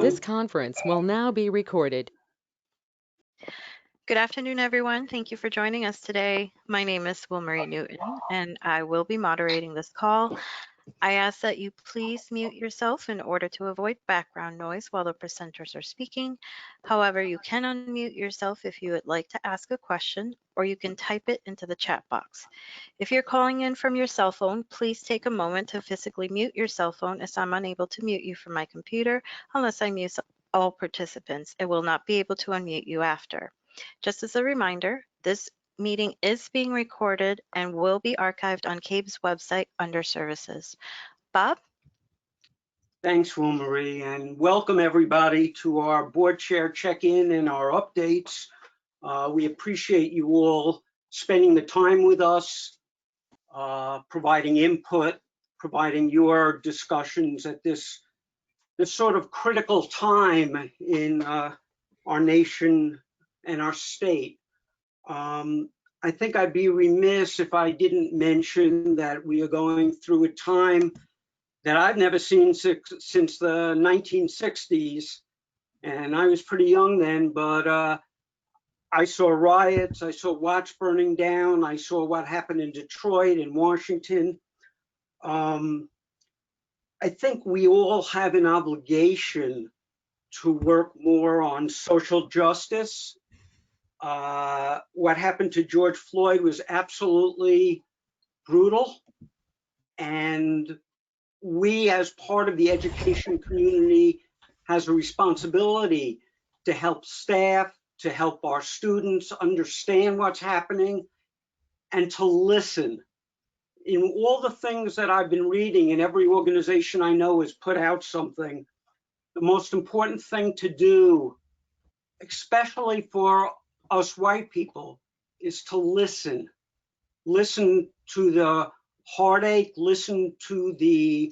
This conference will now be recorded. Good afternoon, everyone. Thank you for joining us today. My name is Wilmarie Newton, and I will be moderating this call. I ask that you please mute yourself in order to avoid background noise while the presenters are speaking. However, you can unmute yourself if you would like to ask a question, or you can type it into the chat box. If you're calling in from your cell phone, please take a moment to physically mute your cell phone, as I'm unable to mute you from my computer unless I mute all participants. I will not be able to unmute you after. Just as a reminder, this meeting is being recorded and will be archived on CABE's website under services. Bob? Thanks, Wilmarie, and welcome everybody to our board chair check-in and our updates. We appreciate you all spending the time with us, providing input, providing your discussions at this sort of critical time in our nation and our state. I think I'd be remiss if I didn't mention that we are going through a time that I've never seen since the 1960s, and I was pretty young then, but I saw riots, I saw watch burning down, I saw what happened in Detroit and Washington. I think we all have an obligation to work more on social justice. What happened to George Floyd was absolutely brutal, and we as part of the education community has a responsibility to help staff, to help our students understand what's happening, and to listen. In all the things that I've been reading, and every organization I know has put out something, the most important thing to do, especially for us white people, is to listen. Listen to the heartache, listen to the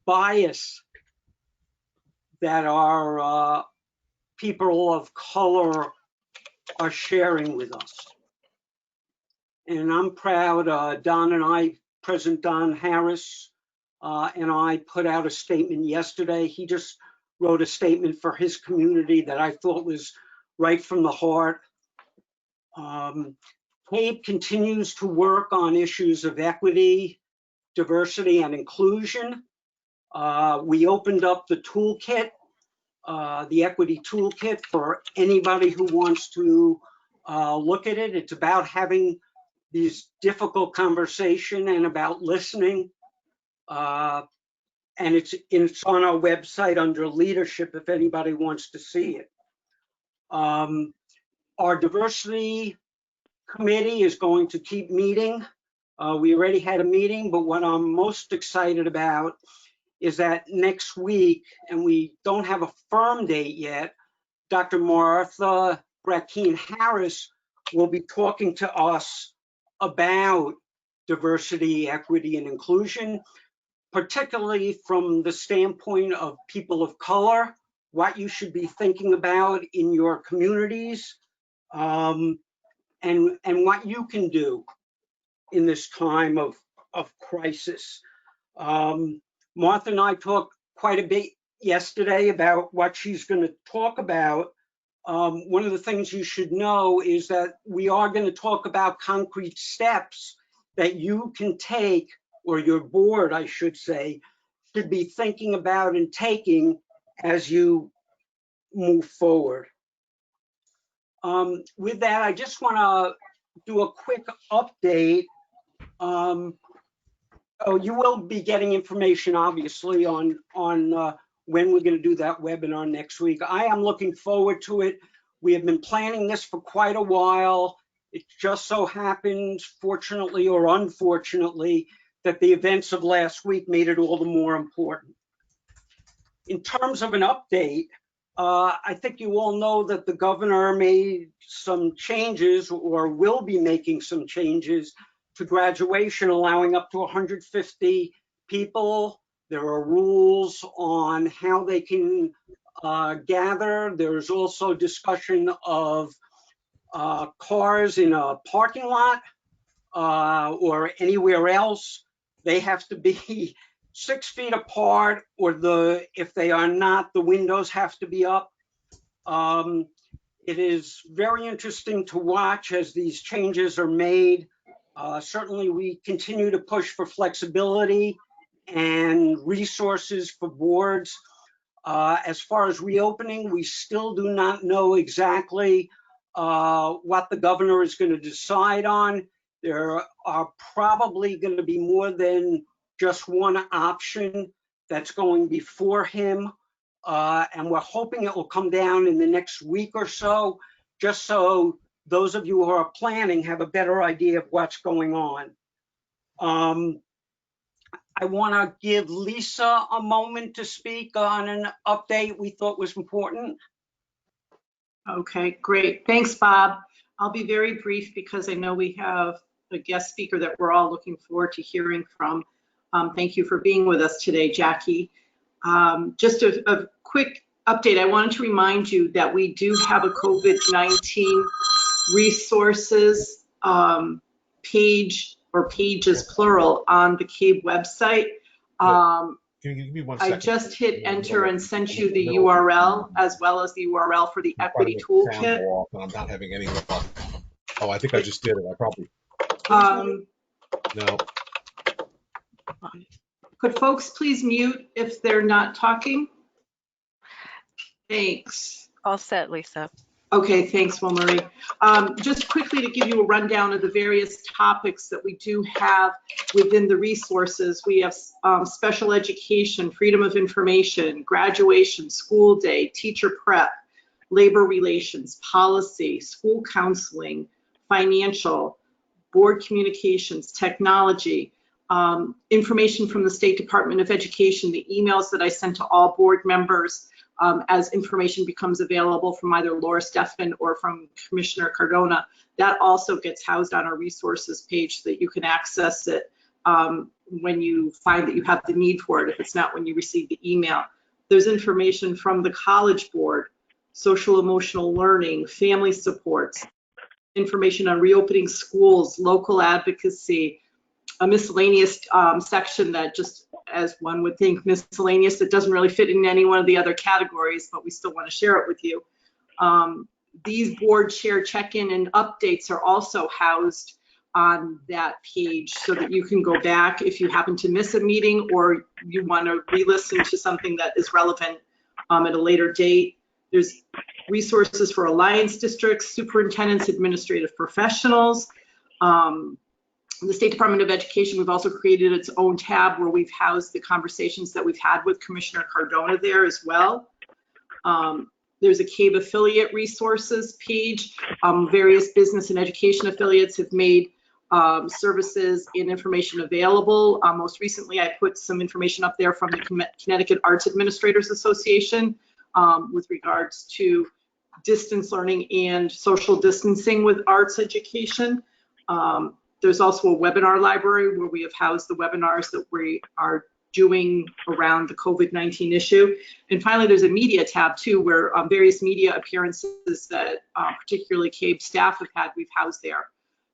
bias that our people of color are sharing with us. And I'm proud, Don and I, President Don Harris and I put out a statement yesterday. He just wrote a statement for his community that I thought was right from the heart. CABE continues to work on issues of equity, diversity, and inclusion. We opened up the toolkit, the equity toolkit, for anybody who wants to look at it. It's about having these difficult conversations and about listening. And it's on our website under leadership if anybody wants to see it. Our diversity committee is going to keep meeting. We already had a meeting, but what I'm most excited about is that next week, and we don't have a firm date yet, Dr. Martha Brackeen Harris will be talking to us about diversity, equity, and inclusion, particularly from the standpoint of people of color, what you should be thinking about in your communities, and what you can do in this time of crisis. Martha and I talked quite a bit yesterday about what she's going to talk about. One of the things you should know is that we are going to talk about concrete steps that you can take, or your board, I should say, should be thinking about and taking as you move forward. With that, I just want to do a quick update. Oh, you will be getting information, obviously, on when we're going to do that webinar next week. I am looking forward to it. We have been planning this for quite a while. It just so happens, fortunately or unfortunately, that the events of last week made it all the more important. In terms of an update, I think you all know that the governor made some changes, or will be making some changes, to graduation, allowing up to 150 people. There are rules on how they can gather. There's also discussion of cars in a parking lot or anywhere else. They have to be 6 feet apart, or if they are not, the windows have to be up. It is very interesting to watch as these changes are made. Certainly, we continue to push for flexibility and resources for boards. As far as reopening, we still do not know exactly what the governor is going to decide on. There are probably going to be more than just one option that's going before him. And we're hoping it will come down in the next week or so, just so those of you who are planning have a better idea of what's going on. I want to give Lisa a moment to speak on an update we thought was important. Okay, great. Thanks, Bob. I'll be very brief because I know we have a guest speaker that we're all looking forward to hearing from. Thank you for being with us today, Jackie. Just a quick update. I wanted to remind you that we do have a COVID-19 resources page, or pages plural, on the CABE website. Can you give me 1 second? I just hit enter and sent you the URL, as well as the URL for the equity toolkit. I'm not having any luck. Oh, I think I just did it. I probably. No. Could folks please mute if they're not talking? Thanks. All set, Lisa. Okay, thanks, Will-Marie. Just quickly to give you a rundown of the various topics that we do have within the resources. We have special education, freedom of information, graduation, school day, teacher prep, labor relations, policy, school counseling, financial, board communications, technology, information from the State Department of Education, the emails that I sent to all board members as information becomes available from either Laura Stefan or from Commissioner Cardona. That also gets housed on our resources page so that you can access it when you find that you have the need for it, if it's not when you receive the email. There's information from the College Board, social emotional learning, family supports, information on reopening schools, local advocacy, a miscellaneous section that, just as one would think, miscellaneous, that doesn't really fit in any one of the other categories, but we still want to share it with you. These board chair check-in and updates are also housed on that page so that you can go back if you happen to miss a meeting or you want to re-listen to something that is relevant at a later date. There's resources for alliance districts, superintendents, administrative professionals. The State Department of Education, we've also created its own tab where we've housed the conversations that we've had with Commissioner Cardona there as well. There's a CABE affiliate resources page. Various business and education affiliates have made services and information available. Most recently, I put some information up there from the Connecticut Arts Administrators Association with regards to distance learning and social distancing with arts education. There's also a webinar library where we have housed the webinars that we are doing around the COVID-19 issue. And finally, there's a media tab too, where various media appearances that particularly CABE staff have had, we've housed there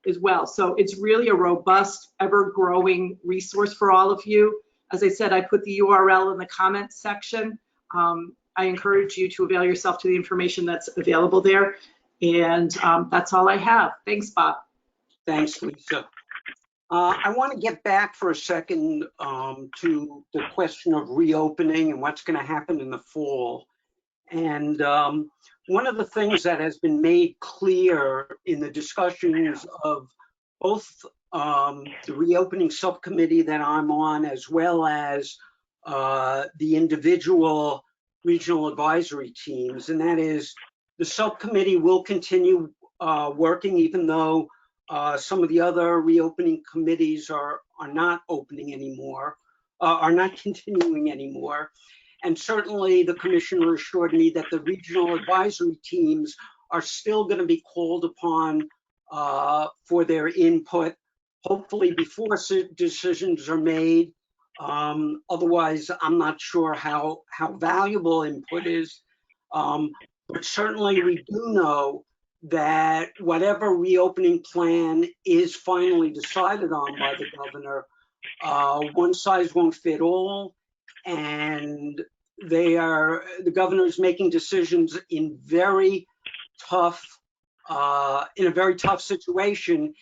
as well. So it's really a robust, ever-growing resource for all of you. As I said, I put the URL in the comments section. I encourage you to avail yourself to the information that's available there. And that's all I have. Thanks, Bob. Thanks, Lisa. I want to get back for a second to the question of reopening and what's going to happen in the fall. And one of the things that has been made clear in the discussions of both the reopening subcommittee that I'm on, as well as the individual regional advisory teams, and that is the subcommittee will continue working even though some of the other reopening committees are not opening anymore, are not continuing anymore. And certainly the commissioner assured me that the regional advisory teams are still going to be called upon for their input, hopefully before decisions are made. Otherwise, I'm not sure how valuable input is. But certainly we do know that whatever reopening plan is finally decided on by the governor, one size won't fit all, and the governor is making decisions in very tough, in a very tough situation,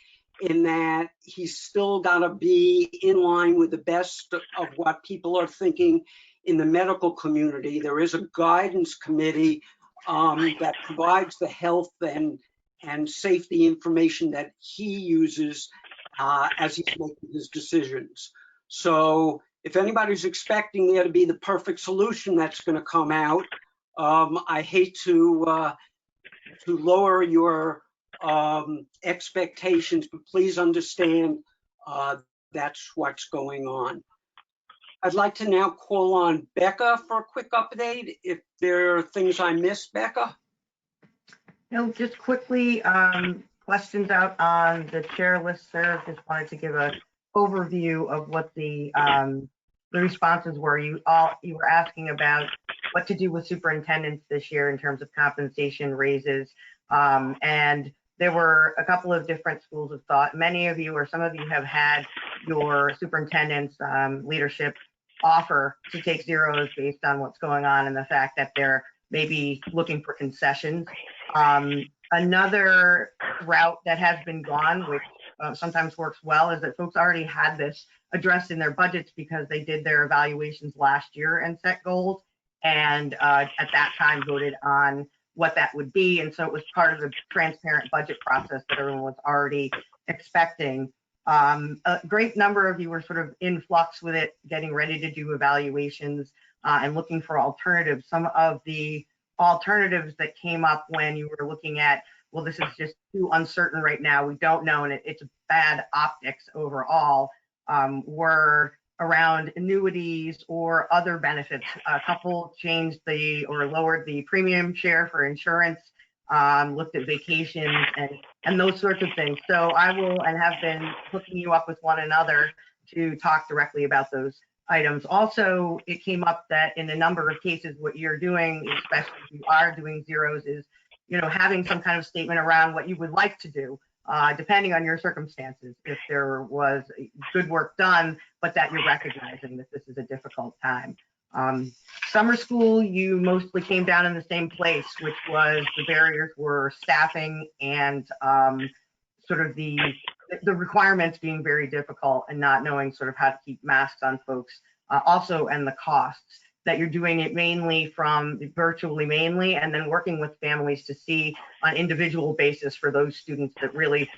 in that he's still got to be in line with the best of what people are thinking in the medical community. There is a guidance committee that provides the health and safety information that he uses as he's making his decisions. So if anybody's expecting there to be the perfect solution that's going to come out, I hate to lower your expectations, but please understand that's what's going on. I'd like to now call on Becca for a quick update. If there are things I missed, Becca? No, just quickly, questions out on the chair listserv. Just wanted to give an overview of what the responses were. You were asking about what to do with superintendents this year in terms of compensation raises, and there were a couple of different schools of thought. Many of you, or some of you, have had your superintendent's leadership offer to take zeros based on what's going on and the fact that they're maybe looking for concessions. Another route that has been gone, which sometimes works well, is that folks already had this addressed in their budgets because they did their evaluations last year and set goals, and at that time voted on what that would be. And so it was part of the transparent budget process that everyone was already expecting. A great number of you were sort of in flux with it, getting ready to do evaluations and looking for alternatives. Some of the alternatives that came up when you were looking at, well, this is just too uncertain right now, we don't know, and it's bad optics overall, were around annuities or other benefits. A couple changed or lowered the premium share for insurance, looked at vacations and those sorts of things. So I will and have been hooking you up with one another to talk directly about those items. Also, it came up that in a number of cases, what you're doing, especially if you are doing zeros, is having some kind of statement around what you would like to do, depending on your circumstances. If there was good work done, but that you're recognizing that this is a difficult time. Summer school, you mostly came down in the same place, which was the barriers were staffing and sort of the requirements being very difficult and not knowing sort of how to keep masks on folks, also, and the costs, that you're doing it mainly from virtually mainly, and then working with families to see on individual basis for those students that really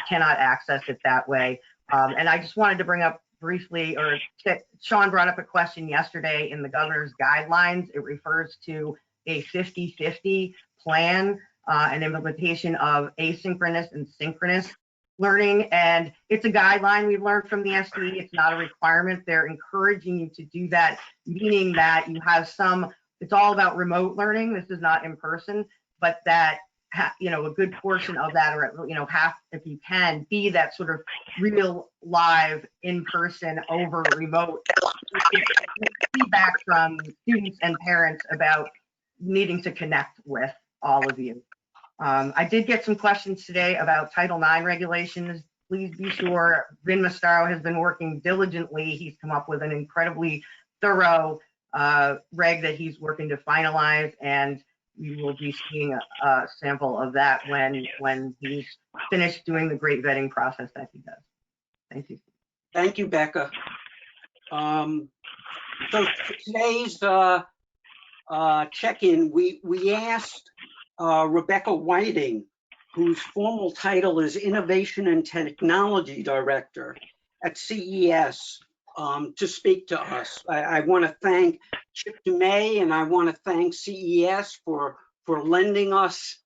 cannot access it that way. And I just wanted to bring up briefly, or Sean brought up a question yesterday in the governor's guidelines. It refers to a 50-50 plan and implementation of asynchronous and synchronous learning. And it's a guideline we've learned from the SDE. It's not a requirement. They're encouraging you to do that, meaning that you have it's all about remote learning. This is not in person, but that, a good portion of that, or, half, if you can, be that sort of real live in person over remote feedback from students and parents about needing to connect with all of you. I did get some questions today about Title IX regulations. Please be sure Vin Mastaro has been working diligently. He's come up with an incredibly thorough reg that he's working to finalize, and you will be seeing a sample of that when he's finished doing the great vetting process that he does. Thank you. Thank you, Becca. So for today's check-in, we asked Rebecca Whiting, whose formal title is Innovation and Technology Director at CES, to speak to us. I want to thank Chip DeMay, and I want to thank CES for lending us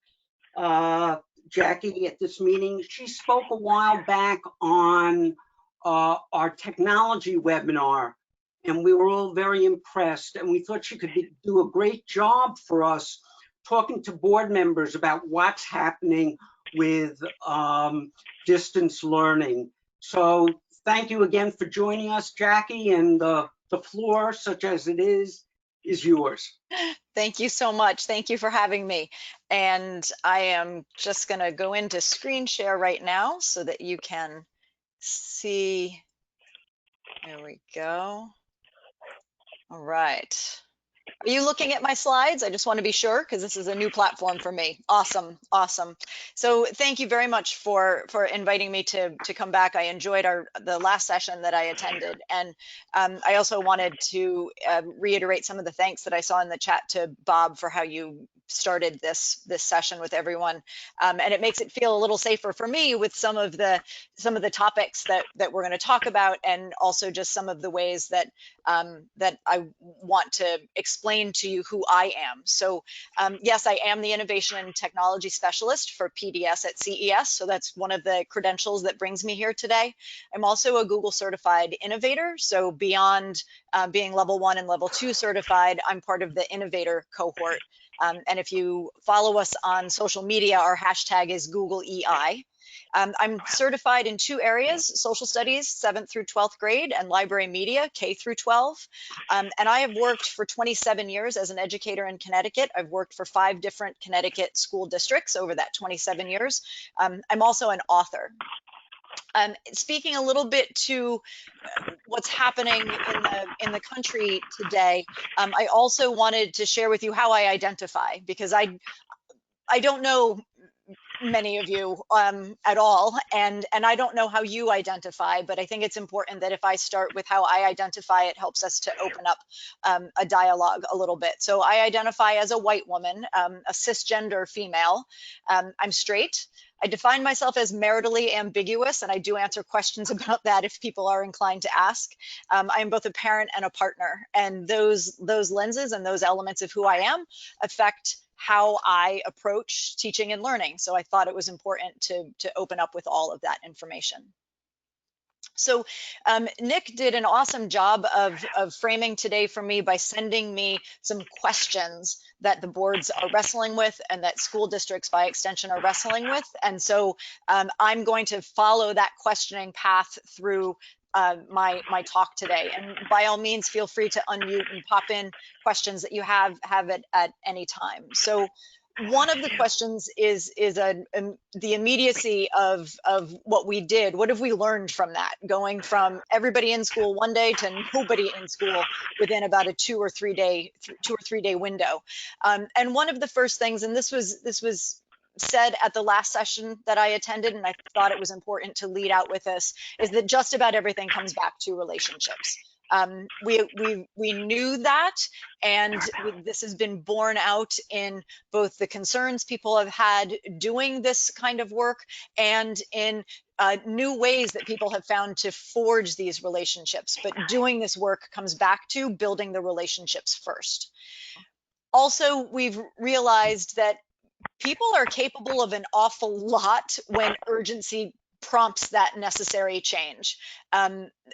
Jackie at this meeting. She spoke a while back on our technology webinar, and we were all very impressed, and we thought she could do a great job for us talking to board members about what's happening with distance learning. So thank you again for joining us, Jackie, and the floor, such as it is yours. Thank you so much. Thank you for having me. And I am just going to go into screen share right now so that you can see There we go. All right. Are you looking at my slides? I just want to be sure because this is a new platform for me. Awesome, awesome. So thank you very much for inviting me to come back. I enjoyed the last session that I attended, and I also wanted to reiterate some of the thanks that I saw in the chat to Bob for how you started this session with everyone, and it makes it feel a little safer for me with some of the topics that we're going to talk about, and also just some of the ways that that I want to explain to you who I am. So yes, I am the Innovation and Technology Specialist for PDS at CES. So that's one of the credentials that brings me here today. I'm also a Google certified innovator. So beyond being level 1 and level 2 certified, I'm part of the innovator cohort. And if you follow us on social media, our hashtag is Google EI. I'm certified in 2 areas, social studies, 7th through 12th grade, and library media, K through 12. And I have worked for 27 years as an educator in Connecticut. I've worked for 5 different Connecticut school districts over that 27 years. I'm also an author. Speaking a little bit to what's happening in the country today, I also wanted to share with you how I identify, because I don't know many of you at all, and I don't know how you identify, but I think it's important that if I start with how I identify, it helps us to open up a dialogue a little bit. So I identify as a white woman, a cisgender female. I'm straight. I define myself as maritally ambiguous, and I do answer questions about that if people are inclined to ask. I am both a parent and a partner, and those lenses and those elements of who I am affect how I approach teaching and learning. So I thought it was important to open up with all of that information. So Nick did an awesome job of framing today for me by sending me some questions that the boards are wrestling with and that school districts by extension are wrestling with. And so I'm going to follow that questioning path through my talk today. And by all means, feel free to unmute and pop in questions that you have at any time. So one of the questions is the immediacy of what we did. What have we learned from that? Going from everybody in school one day to nobody in school within about a 2 or 3 day window. And one of the first things, and this was said at the last session that I attended, and I thought it was important to lead out with this, is that just about everything comes back to relationships. We knew that, and this has been borne out in both the concerns people have had doing this kind of work and in new ways that people have found to forge these relationships. But doing this work comes back to building the relationships first. Also, we've realized that people are capable of an awful lot when urgency prompts that necessary change.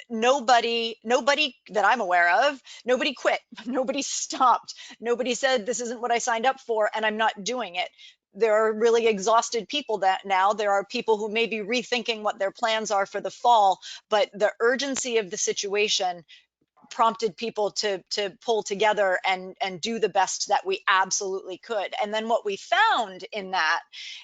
Nobody that I'm aware of, nobody quit, nobody stopped, nobody said this isn't what I signed up for and I'm not doing it. There are really exhausted people that now. There are people who may be rethinking what their plans are for the fall, but the urgency of the situation prompted people to pull together and do the best that we absolutely could. And then what we found in that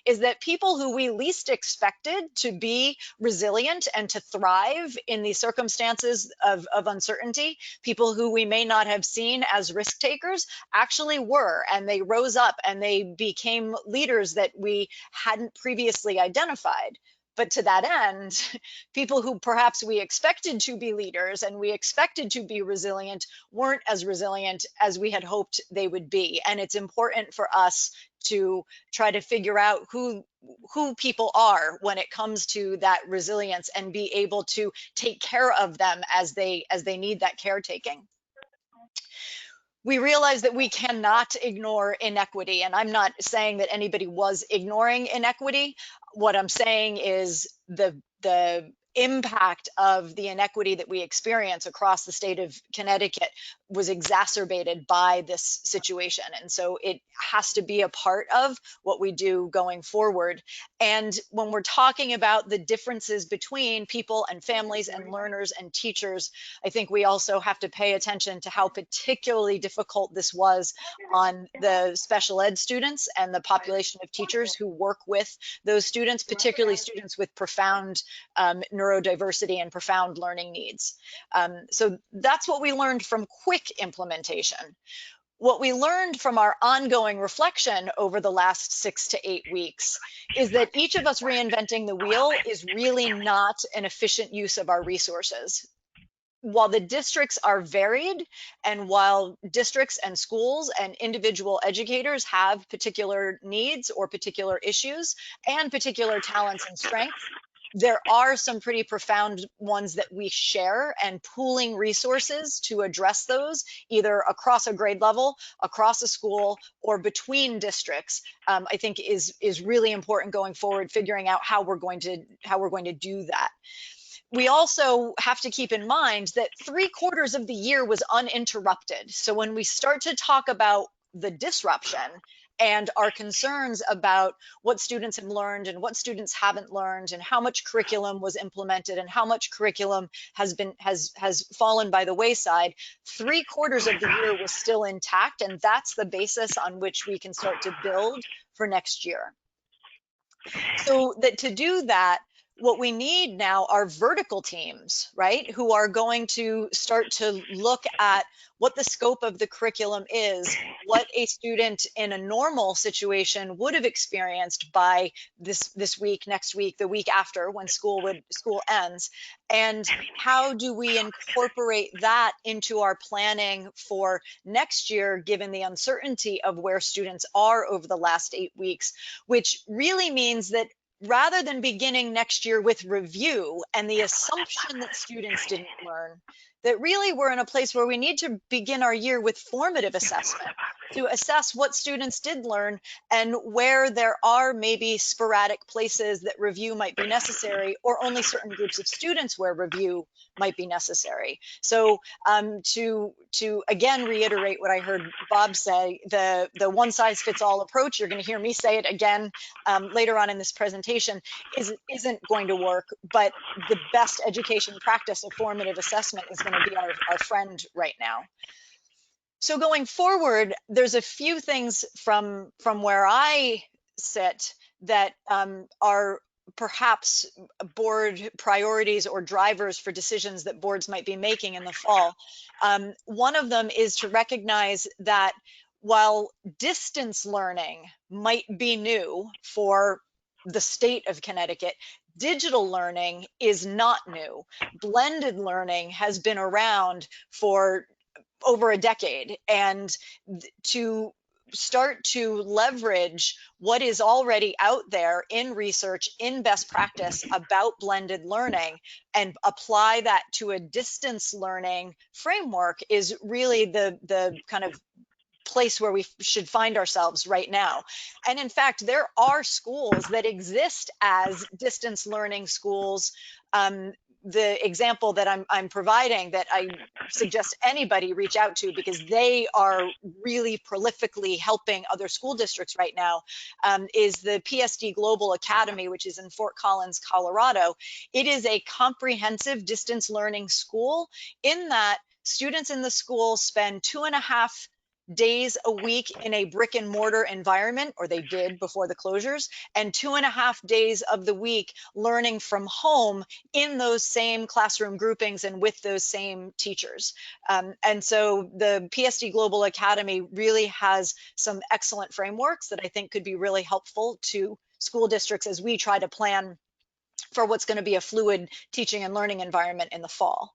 is that people who we least expected to be resilient and to thrive in the circumstances of uncertainty, people who we may not have seen as risk takers, actually were, and they rose up and they became leaders that we hadn't previously identified. But to that end, people who perhaps we expected to be leaders and we expected to be resilient weren't as resilient as we had hoped they would be. And it's important for us to try to figure out who people are when it comes to that resilience and be able to take care of them as they need that caretaking. We realize that we cannot ignore inequity, and I'm not saying that anybody was ignoring inequity. What I'm saying is the impact of the inequity that we experience across the state of Connecticut was exacerbated by this situation. And so it has to be a part of what we do going forward. And when we're talking about the differences between people and families and learners and teachers, I think we also have to pay attention to how particularly difficult this was on the special ed students and the population of teachers who work with those students, particularly students with profound neurodiversity and profound learning needs. So that's what we learned from quick implementation. What we learned from our ongoing reflection over the last 6 to 8 weeks is that each of us reinventing the wheel is really not an efficient use of our resources. While the districts are varied, and while districts and schools and individual educators have particular needs or particular issues and particular talents and strengths, there are some pretty profound ones that we share, and pooling resources to address those either across a grade level, across a school, or between districts, I think is really important going forward, figuring out how we're going to do that. We also have to keep in mind that 3/4 of the year was uninterrupted. So when we start to talk about the disruption and our concerns about what students have learned and what students haven't learned, and how much curriculum was implemented and how much curriculum has fallen by the wayside, 3/4 of the year was still intact, and that's the basis on which we can start to build for next year. So that to do that, what we need now are vertical teams, right? Who are going to start to look at what the scope of the curriculum is, what a student in a normal situation would have experienced by this week, next week, the week after, when school ends, and how do we incorporate that into our planning for next year, given the uncertainty of where students are over the last 8 weeks, which really means that rather than beginning next year with review and the assumption that students didn't learn, that really we're in a place where we need to begin our year with formative assessment to assess what students did learn and where there are maybe sporadic places that review might be necessary, or only certain groups of students where review might be necessary. So to again reiterate what I heard Bob say, the one size fits all approach, you're going to hear me say it again later on in this presentation, isn't going to work, but the best education practice of formative assessment is going to be our friend right now. So going forward, there's a few things from where I sit that are perhaps board priorities or drivers for decisions that boards might be making in the fall. One of them is to recognize that while distance learning might be new for the state of Connecticut, digital learning is not new. Blended learning has been around for over a decade, and to start to leverage what is already out there in research, in best practice about blended learning, and apply that to a distance learning framework is really the kind of place where we should find ourselves right now. And in fact, there are schools that exist as distance learning schools. The example that I'm providing, that I suggest anybody reach out to, because they are really prolifically helping other school districts right now, is the PSD Global Academy, which is in Fort Collins, Colorado. It is a comprehensive distance learning school in that students in the school spend 2.5 days a week in a brick and mortar environment, or they did before the closures, and 2.5 days of the week learning from home in those same classroom groupings and with those same teachers. And so the PSD Global Academy really has some excellent frameworks that I think could be really helpful to school districts as we try to plan for what's going to be a fluid teaching and learning environment in the fall.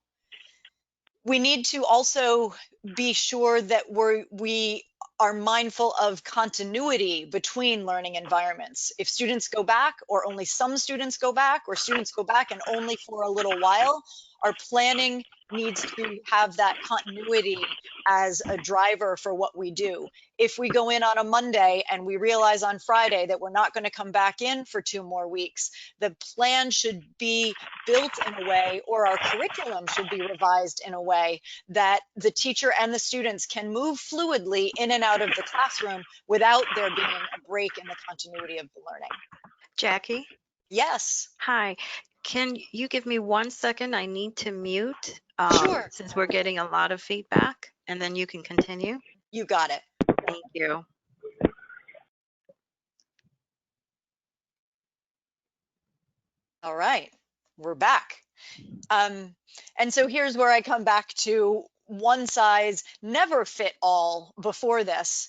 We need to also be sure that we are mindful of continuity between learning environments. If students go back, or only some students go back, or students go back and only for a little while, our planning needs to have that continuity as a driver for what we do. If we go in on a Monday and we realize on Friday that we're not going to come back in for 2 more weeks, the plan should be built in a way, or our curriculum should be revised in a way that the teacher and the students can move fluidly in and out of the classroom without there being a break in the continuity of the learning. Jackie? Yes. Hi. Can you give me 1 second? I need to mute Sure. since we're getting a lot of feedback, and then you can continue. You got it. Thank you. All right, we're back. And so here's where I come back to one size never fit all before this.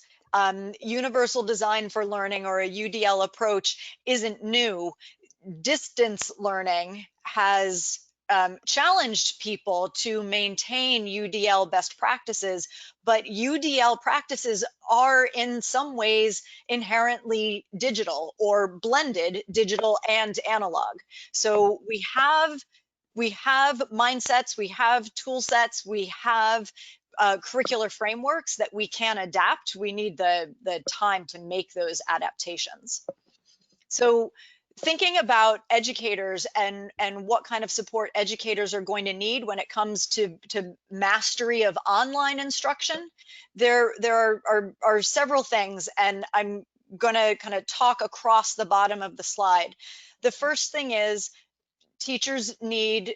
Universal design for learning, or a UDL approach, isn't new. Distance learning has challenged people to maintain UDL best practices, but UDL practices are in some ways inherently digital, or blended digital and analog. So we have mindsets, we have tool sets, we have curricular frameworks that we can adapt. We need the time to make those adaptations. So thinking about educators and what kind of support educators are going to need when it comes to mastery of online instruction, there are several things, and I'm going to kind of talk across the bottom of the slide. The first thing is teachers need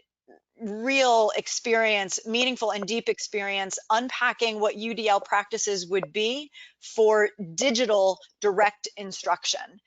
real experience, meaningful and deep experience, unpacking what UDL practices would be for digital direct instruction.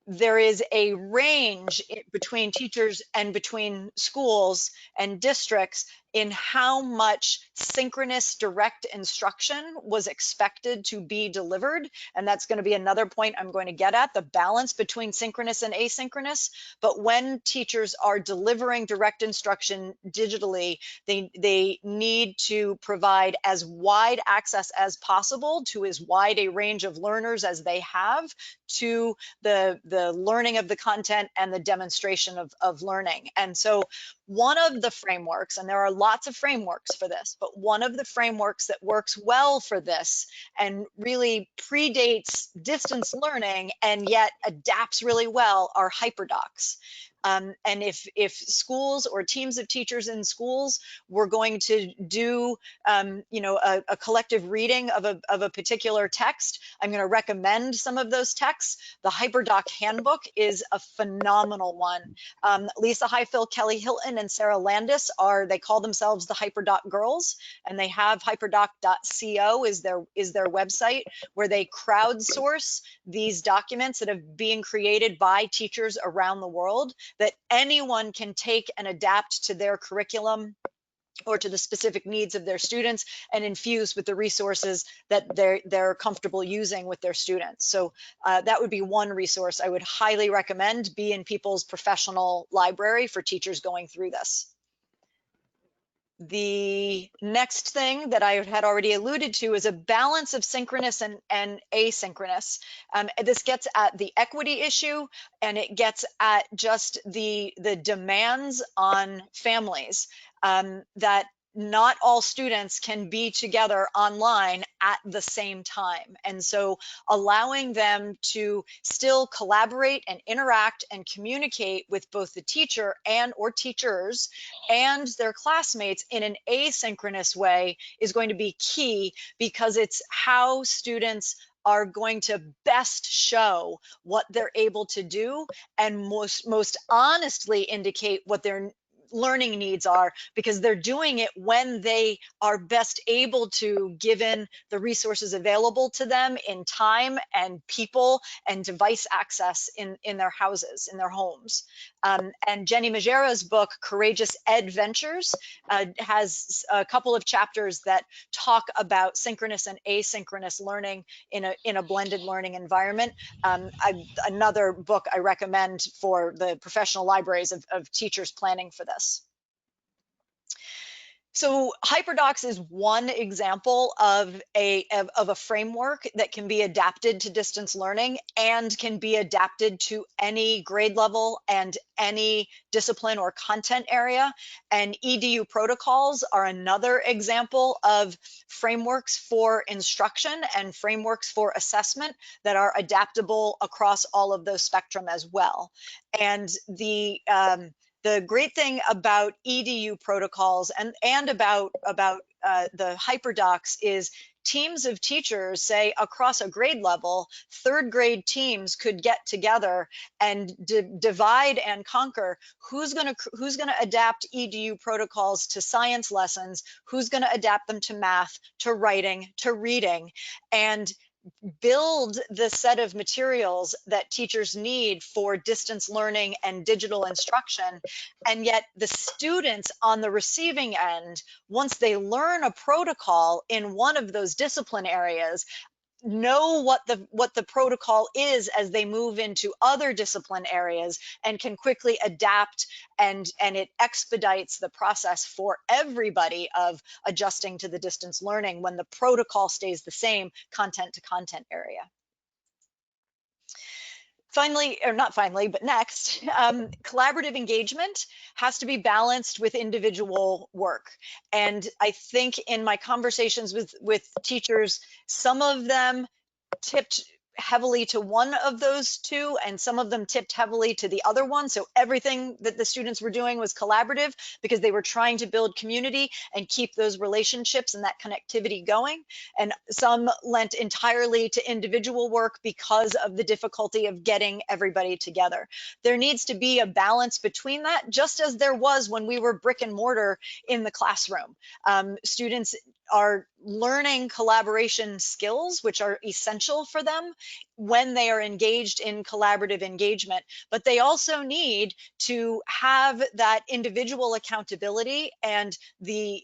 There is a range between teachers and between schools and districts in how much synchronous direct instruction was expected to be delivered. And that's going to be another point I'm going to get at, the balance between synchronous and asynchronous. But when teachers are delivering direct instruction digitally, they need to provide as wide access as possible to as wide a range of learners as they have to the learning of the content and the demonstration of learning. And so one of the frameworks, and there are lots of frameworks for this, but one of the frameworks that works well for this and really predates distance learning and yet adapts really well are hyperdocs. And if schools or teams of teachers in schools were going to do a collective reading of a particular text, I'm going to recommend some of those texts. The Hyperdoc Handbook is a phenomenal one. Lisa Highfill, Kelly Hilton, and Sarah Landis they call themselves the Hyperdoc Girls, and they have hyperdoc.co is their website, where they crowdsource these documents that are being created by teachers around the world that anyone can take and adapt to their curriculum or to the specific needs of their students and infuse with the resources that they're comfortable using with their students. So that would be one resource I would highly recommend be in people's professional library for teachers going through this. The next thing that I had already alluded to is a balance of synchronous and asynchronous. This gets at the equity issue, and it gets at just the demands on families, that not all students can be together online at the same time. And so allowing them to still collaborate and interact and communicate with both the teacher or teachers and their classmates in an asynchronous way is going to be key, because it's how students are going to best show what they're able to do and most honestly indicate what their learning needs are, because they're doing it when they are best able to, given the resources available to them in time and people and device access in their houses, in their homes. And Jenny Majera's book, Courageous Ed Ventures, has a couple of chapters that talk about synchronous and asynchronous learning in a blended learning environment. Another book I recommend for the professional libraries of teachers planning for this. So HyperDocs is one example of a framework that can be adapted to distance learning and can be adapted to any grade level and any discipline or content area. And EDU protocols are another example of frameworks for instruction and frameworks for assessment that are adaptable across all of those spectrum as well. And the great thing about EDU protocols and about the HyperDocs is teams of teachers, say across a grade level, third grade teams could get together and divide and conquer who's going to adapt EDU protocols to science lessons, who's going to adapt them to math, to writing, to reading, and build the set of materials that teachers need for distance learning and digital instruction. And yet the students on the receiving end, once they learn a protocol in one of those discipline areas, know what the protocol is as they move into other discipline areas and can quickly adapt, and it expedites the process for everybody of adjusting to the distance learning when the protocol stays the same content to content area. Finally, or not finally, but next, collaborative engagement has to be balanced with individual work. And I think in my conversations with teachers, some of them tipped heavily to one of those two, and some of them tipped heavily to the other one. So everything that the students were doing was collaborative because they were trying to build community and keep those relationships and that connectivity going. And some lent entirely to individual work because of the difficulty of getting everybody together. There needs to be a balance between that, just as there was when we were brick and mortar in the classroom. Students are learning collaboration skills, which are essential for them when they are engaged in collaborative engagement, but they also need to have that individual accountability and the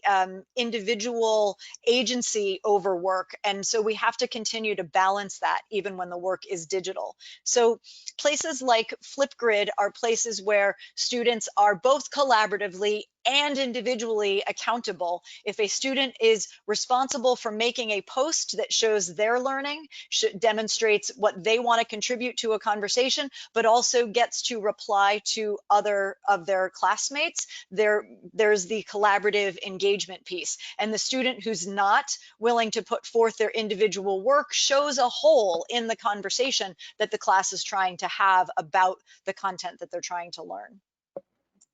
individual agency over work. And so we have to continue to balance that even when the work is digital. So places like Flipgrid are places where students are both collaboratively and individually accountable. If a student is responsible for making a post that shows their learning, demonstrates what they want to contribute to a conversation, but also gets to reply to other of their classmates, there's the collaborative engagement piece. And the student who's not willing to put forth their individual work shows a hole in the conversation that the class is trying to have about the content that they're trying to learn.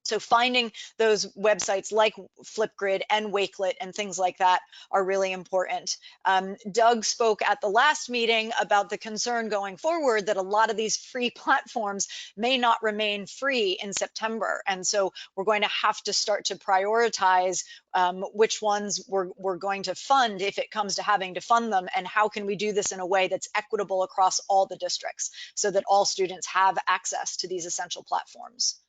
So finding those websites like Flipgrid and Wakelet and things like that are really important. Doug spoke at the last meeting about the concern going forward that a lot of these free platforms may not remain free in September. And so we're going to have to start to prioritize which ones we're going to fund if it comes to having to fund them, and how can we do this in a way that's equitable across all the districts so that all students have access to these essential platforms.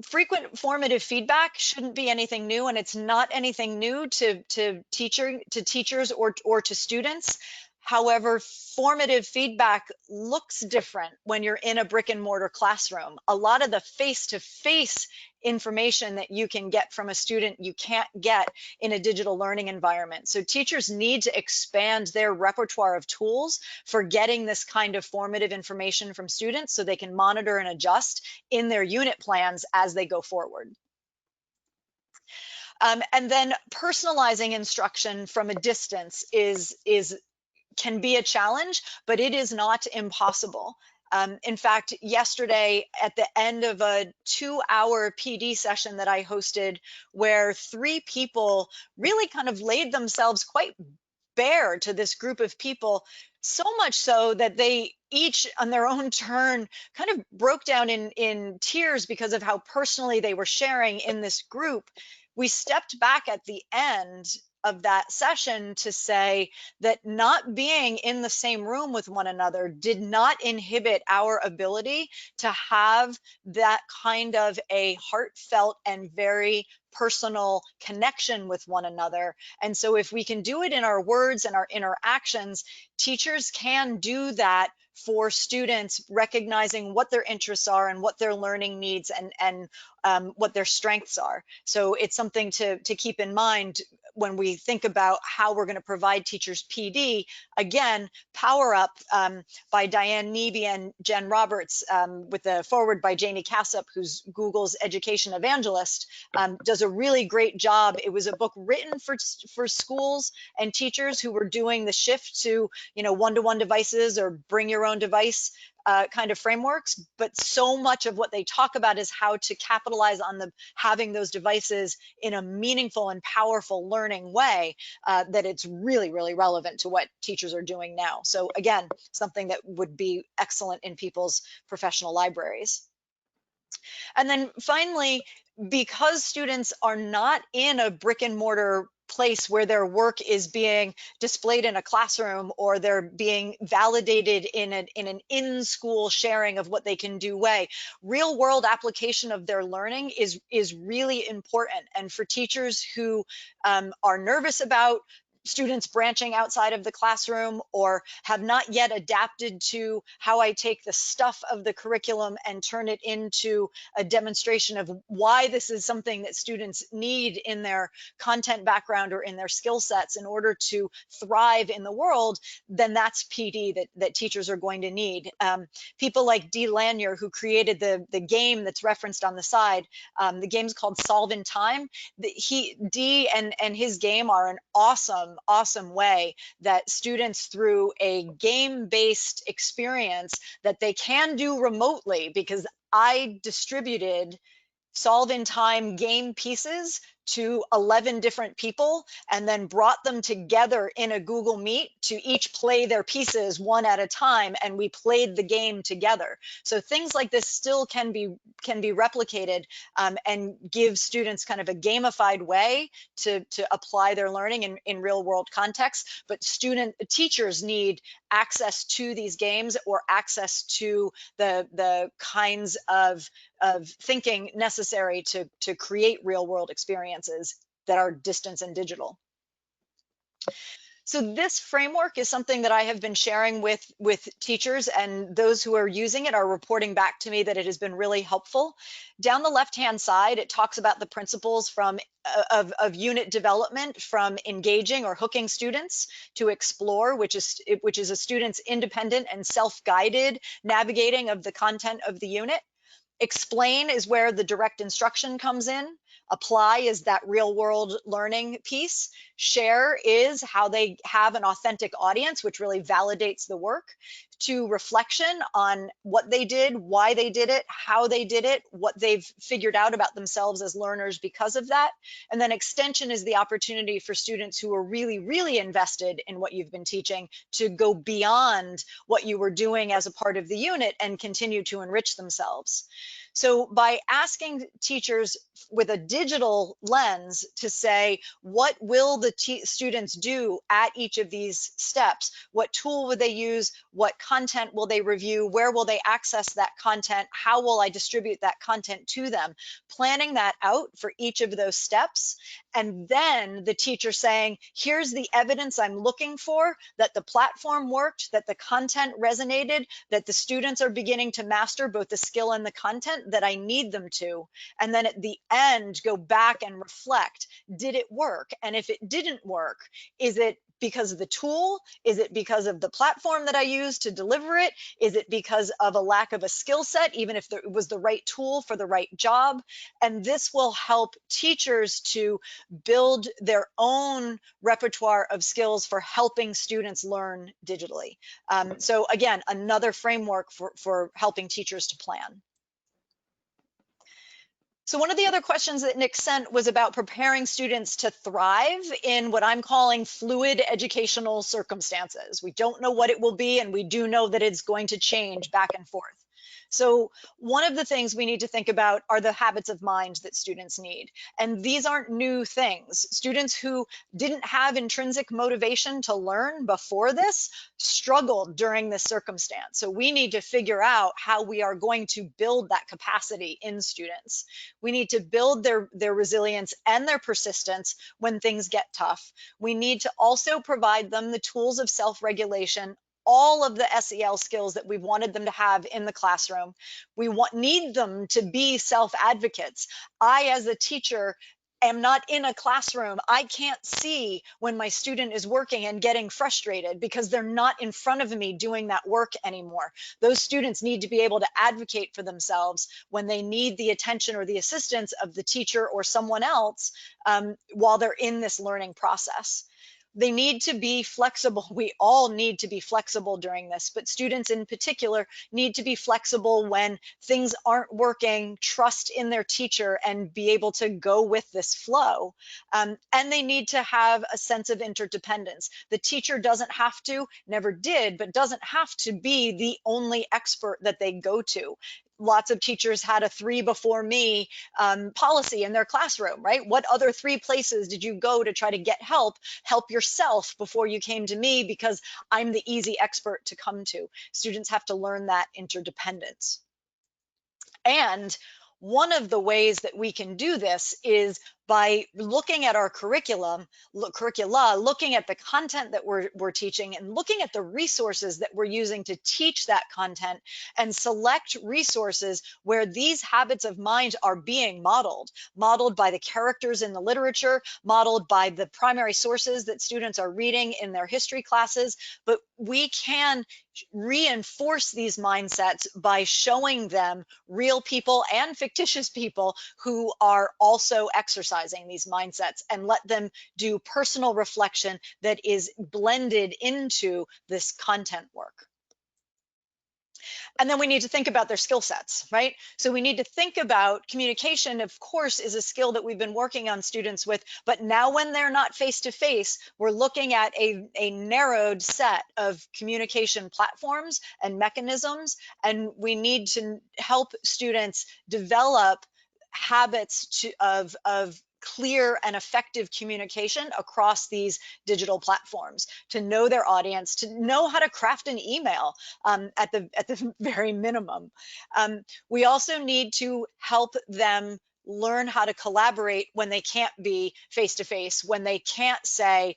Frequent formative feedback shouldn't be anything new, and it's not anything new to teachers or to students. However, formative feedback looks different when you're in a brick and mortar classroom. A lot of the face-to-face information that you can get from a student, you can't get in a digital learning environment. So teachers need to expand their repertoire of tools for getting this kind of formative information from students so they can monitor and adjust in their unit plans as they go forward. And then personalizing instruction from a distance can be a challenge, but it is not impossible. In fact, yesterday at the end of a 2-hour PD session that I hosted, where 3 people really kind of laid themselves quite bare to this group of people, so much so that they each on their own turn kind of broke down in tears because of how personally they were sharing in this group. We stepped back at the end of that session to say that not being in the same room with one another did not inhibit our ability to have that kind of a heartfelt and very personal connection with one another. And so if we can do it in our words and our interactions, teachers can do that for students, recognizing what their interests are and what their learning needs and what their strengths are. So it's something to keep in mind when we think about how we're going to provide teachers PD. Again, Power Up by Diane Neeby and Jen Roberts, with the foreword by Janie Cassup, who's Google's education evangelist, does a really great job. It was a book written for schools and teachers who were doing the shift to, one-to-one devices or bring your own device kind of frameworks, but so much of what they talk about is how to capitalize on having those devices in a meaningful and powerful learning way, that it's really, really relevant to what teachers are doing now. So again, something that would be excellent in people's professional libraries. And then finally, because students are not in a brick and mortar place where their work is being displayed in a classroom or they're being validated in an in-school sharing of what they can do way, real world application of their learning is really important. And for teachers who are nervous about students branching outside of the classroom or have not yet adapted to how I take the stuff of the curriculum and turn it into a demonstration of why this is something that students need in their content background or in their skill sets in order to thrive in the world, then that's PD that teachers are going to need. People like Dee Lanier, who created the game that's referenced on the side, the game's called Solve in Time. Dee and his game are an awesome way that students, through a game-based experience that they can do remotely, because I distributed Solve in Time game pieces to 11 different people and then brought them together in a Google Meet to each play their pieces one at a time, and we played the game together. So things like this still can be replicated and give students kind of a gamified way to apply their learning in real world context. But teachers need access to these games or access to the kinds of thinking necessary to create real world experiences that are distance and digital. So this framework is something that I have been sharing with teachers, and those who are using it are reporting back to me that it has been really helpful. Down the left-hand side, it talks about the principles of unit development, from engaging or hooking students, to explore, which is a student's independent and self-guided navigating of the content of the unit. Explain is where the direct instruction comes in. Apply is that real world learning piece. Share is how they have an authentic audience, which really validates the work. To reflection on what they did, why they did it, how they did it, what they've figured out about themselves as learners because of that. And then extension is the opportunity for students who are really, really invested in what you've been teaching to go beyond what you were doing as a part of the unit and continue to enrich themselves. So by asking teachers with a digital lens to say, what will the students do at each of these steps? What tool would they use? What content will they review? Where will they access that content? How will I distribute that content to them? Planning that out for each of those steps. And then the teacher saying, here's the evidence I'm looking for, that the platform worked, that the content resonated, that the students are beginning to master both the skill and the content that I need them to. And then at the end, go back and reflect, did it work? And if it didn't work, is it because of the tool? Is it because of the platform that I used to deliver it? Is it because of a lack of a skill set, even if it was the right tool for the right job? And this will help teachers to build their own repertoire of skills for helping students learn digitally. So again, another framework for helping teachers to plan. So one of the other questions that Nick sent was about preparing students to thrive in what I'm calling fluid educational circumstances. We don't know what it will be, and we do know that it's going to change back and forth. So one of the things we need to think about are the habits of mind that students need. And these aren't new things. Students who didn't have intrinsic motivation to learn before this struggled during this circumstance. So we need to figure out how we are going to build that capacity in students. We need to build their resilience and their persistence when things get tough. We need to also provide them the tools of self-regulation, all of the SEL skills that we've wanted them to have in the classroom. We need them to be self-advocates. I, as a teacher, am not in a classroom. I can't see when my student is working and getting frustrated because they're not in front of me doing that work anymore. Those students need to be able to advocate for themselves when they need the attention or the assistance of the teacher or someone else while they're in this learning process. They need to be flexible. We all need to be flexible during this, but students in particular need to be flexible when things aren't working, trust in their teacher and be able to go with this flow. And they need to have a sense of interdependence. The teacher doesn't have to, never did, but doesn't have to be the only expert that they go to. Lots of teachers had a 3 before me policy in their classroom, right? What other 3 places did you go to try to get help yourself before you came to me because I'm the easy expert to come to? Students have to learn that interdependence. And one of the ways that we can do this is by looking at our curricula, looking at the content that we're teaching and looking at the resources that we're using to teach that content and select resources where these habits of mind are being modeled by the characters in the literature, modeled by the primary sources that students are reading in their history classes. But we can reinforce these mindsets by showing them real people and fictitious people who are also exercising these mindsets, and let them do personal reflection that is blended into this content work. And then we need to think about their skill sets, right? So we need to think about communication, of course, is a skill that we've been working on students with, but now when they're not face-to-face, we're looking at a narrowed set of communication platforms and mechanisms, and we need to help students develop habits of clear and effective communication across these digital platforms, to know their audience, to know how to craft an email at the very minimum. We also need to help them learn how to collaborate when they can't be face-to-face, when they can't say,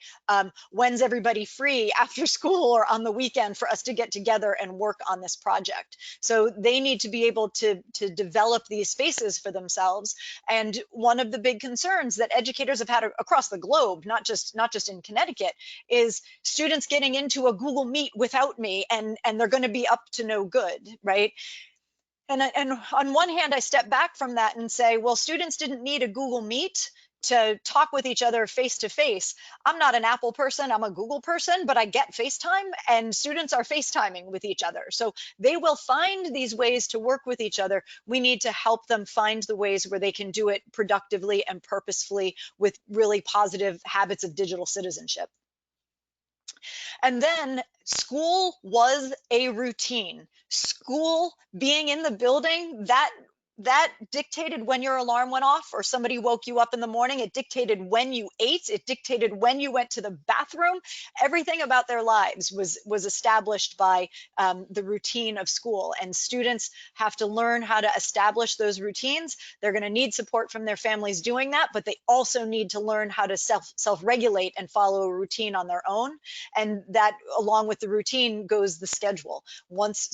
when's everybody free after school or on the weekend for us to get together and work on this project. So they need to be able to develop these spaces for themselves. And one of the big concerns that educators have had across the globe, not just in Connecticut, is students getting into a Google Meet without me and they're going to be up to no good, right? And on one hand, I step back from that and say, well, students didn't need a Google Meet to talk with each other face to face. I'm not an Apple person, I'm a Google person, but I get FaceTime, and students are FaceTiming with each other. So they will find these ways to work with each other. We need to help them find the ways where they can do it productively and purposefully with really positive habits of digital citizenship. And then school was a routine. School, being in the building, that dictated when your alarm went off or somebody woke you up in the morning. It dictated when you ate. It dictated when you went to the bathroom. Everything about their lives was established by the routine of school. And students have to learn how to establish those routines. They're going to need support from their families doing that, but they also need to learn how to self-regulate and follow a routine on their own. And that, along with the routine, goes the schedule. Once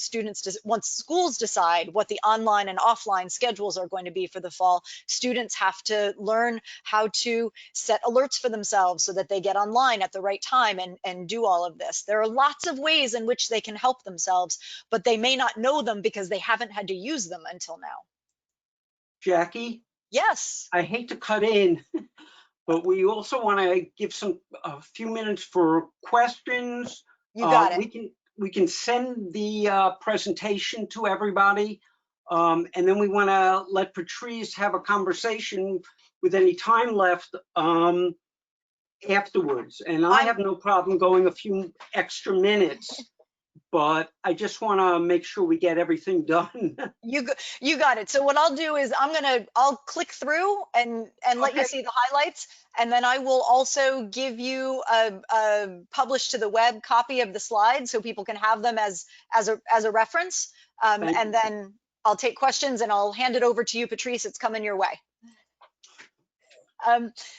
schools decide what the online and offline schedules are going to be for the fall, students have to learn how to set alerts for themselves so that they get online at the right time and do all of this. There are lots of ways in which they can help themselves, but they may not know them because they haven't had to use them until now. Jackie? Yes. I hate to cut in, but we also want to give a few minutes for questions. You got it. We can send the presentation to everybody. And then we want to let Patrice have a conversation with any time left afterwards. And I have no problem going a few extra minutes, but I just want to make sure we get everything done. You got it. So what I'll do is I'll click through and let you Okay. see the highlights, and then I will also give you a published to the web copy of the slides so people can have them as a reference. Thank And you. then I'll take questions and I'll hand it over to you, Patrice. It's coming your way.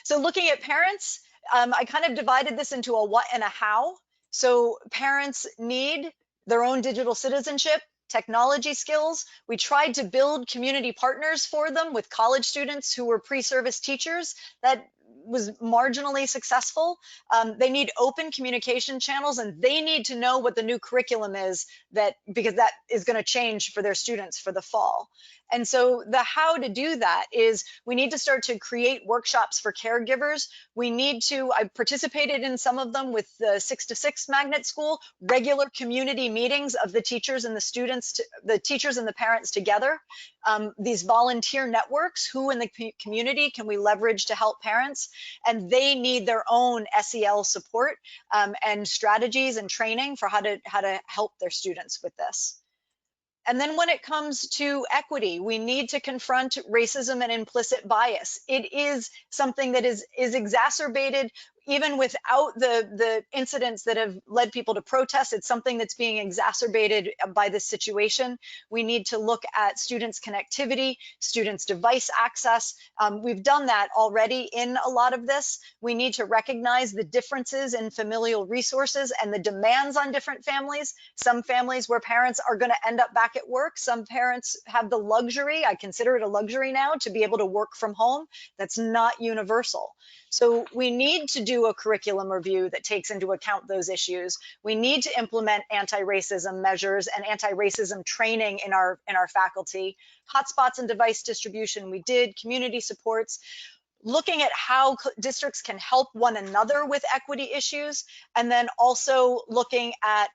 So looking at parents, I kind of divided this into a what and a how. So parents need their own digital citizenship, technology skills. We tried to build community partners for them with college students who were pre-service teachers. That was marginally successful. They need open communication channels, and they need to know what the new curriculum is, because that is going to change for their students for the fall. And so the how to do that is we need to start to create workshops for caregivers. I participated in some of them with the 6 to 6 magnet school, regular community meetings of the teachers and the students, the teachers and the parents together. These volunteer networks, who in the community can we leverage to help parents? And they need their own SEL support and strategies and training for how to help their students with this. And then when it comes to equity, we need to confront racism and implicit bias. It is something that is exacerbated even without the incidents that have led people to protest. It's something that's being exacerbated by this situation. We need to look at students' connectivity, students' device access. We've done that already in a lot of this. We need to recognize the differences in familial resources and the demands on different families. Some families where parents are going to end up back at work. Some parents have the luxury, I consider it a luxury now, to be able to work from home. That's not universal. So we need to do a curriculum review that takes into account those issues. We need to implement anti-racism measures and anti-racism training in our faculty. Hotspots and device distribution, we did. Community supports. Looking at how districts can help one another with equity issues, and then also looking at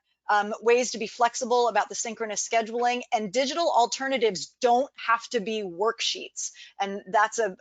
ways to be flexible about the synchronous scheduling. And digital alternatives don't have to be worksheets. And that's a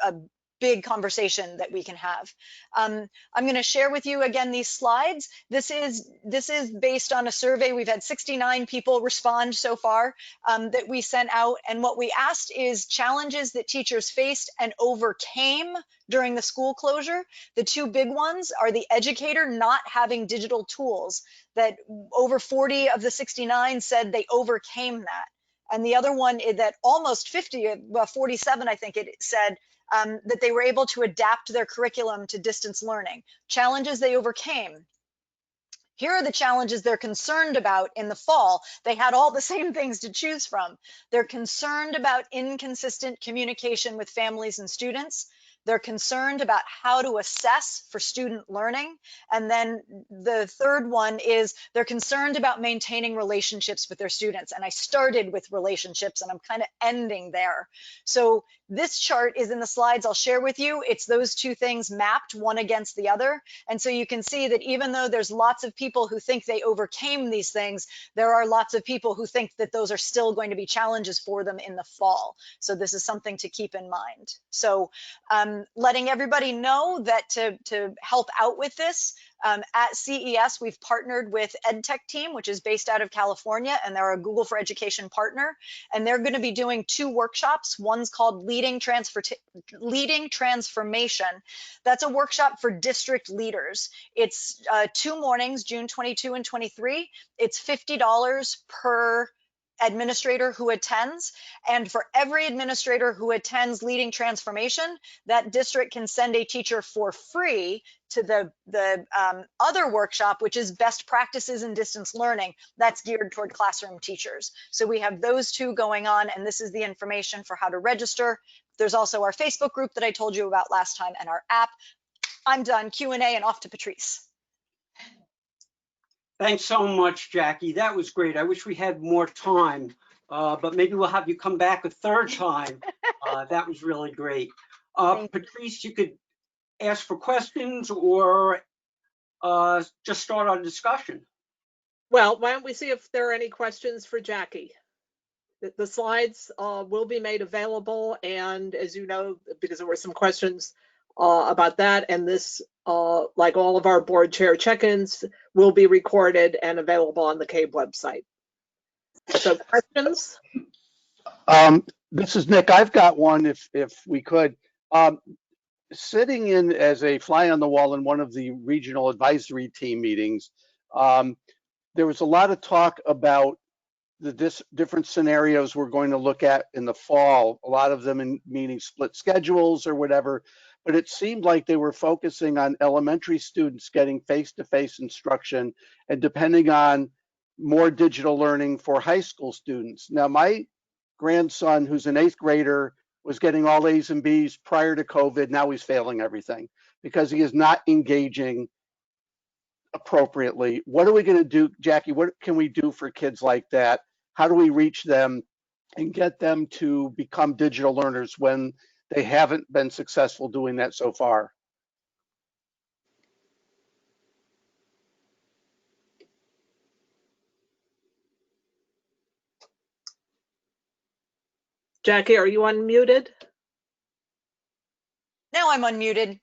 big conversation that we can have. I'm going to share with you again these slides. This is based on a survey. We've had 69 people respond so far that we sent out. And what we asked is challenges that teachers faced and overcame during the school closure. The two big ones are the educator not having digital tools, that over 40 of the 69 said they overcame that. And the other one is that almost 50, well, 47, I think it said, that they were able to adapt their curriculum to distance learning. Challenges they overcame. Here are the challenges they're concerned about in the fall. They had all the same things to choose from. They're concerned about inconsistent communication with families and students. They're concerned about how to assess for student learning. And then the third one is they're concerned about maintaining relationships with their students. And I started with relationships and I'm kind of ending there. So this chart is in the slides I'll share with you. It's those two things mapped one against the other. And so you can see that even though there's lots of people who think they overcame these things, there are lots of people who think that those are still going to be challenges for them in the fall. So this is something to keep in mind. So letting everybody know that to help out with this, at CES, we've partnered with EdTech Team, which is based out of California, and they're a Google for Education partner. And they're going to be doing 2 workshops. One's called Leading Transformation. That's a workshop for district leaders. It's 2 mornings, June 22 and 23. It's $50 per administrator who attends, and for every administrator who attends Leading Transformation, that district can send a teacher for free to the other workshop, which is Best Practices in Distance Learning. That's geared toward classroom teachers. So we have those 2 going on, and this is the information for how to register. There's also our Facebook group that I told you about last time and our app. I'm done. Q&A and off to Patrice. Thanks so much, Jackie. That was great. I wish we had more time, but maybe we'll have you come back a third time. That was really great. Patrice, you could ask for questions or just start our discussion. Well, why don't we see if there are any questions for Jackie? The slides will be made available, and as you know, because there were some questions about that, and this, like all of our board chair check-ins, will be recorded and available on the CABE website. So questions? This is Nick. I've got one if we could. Sitting in as a fly on the wall in one of the regional advisory team meetings, there was a lot of talk about the different scenarios we're going to look at in the fall, a lot of them in meaning split schedules or whatever, but it seemed like they were focusing on elementary students getting face-to-face instruction and depending on more digital learning for high school students. Now, my grandson, who's an 8th grader, was getting all A's and B's prior to COVID. Now he's failing everything because he is not engaging appropriately. What are we going to do, Jackie? What can we do for kids like that? How do we reach them and get them to become digital learners when they haven't been successful doing that so far? Jackie, are you unmuted? Now I'm unmuted.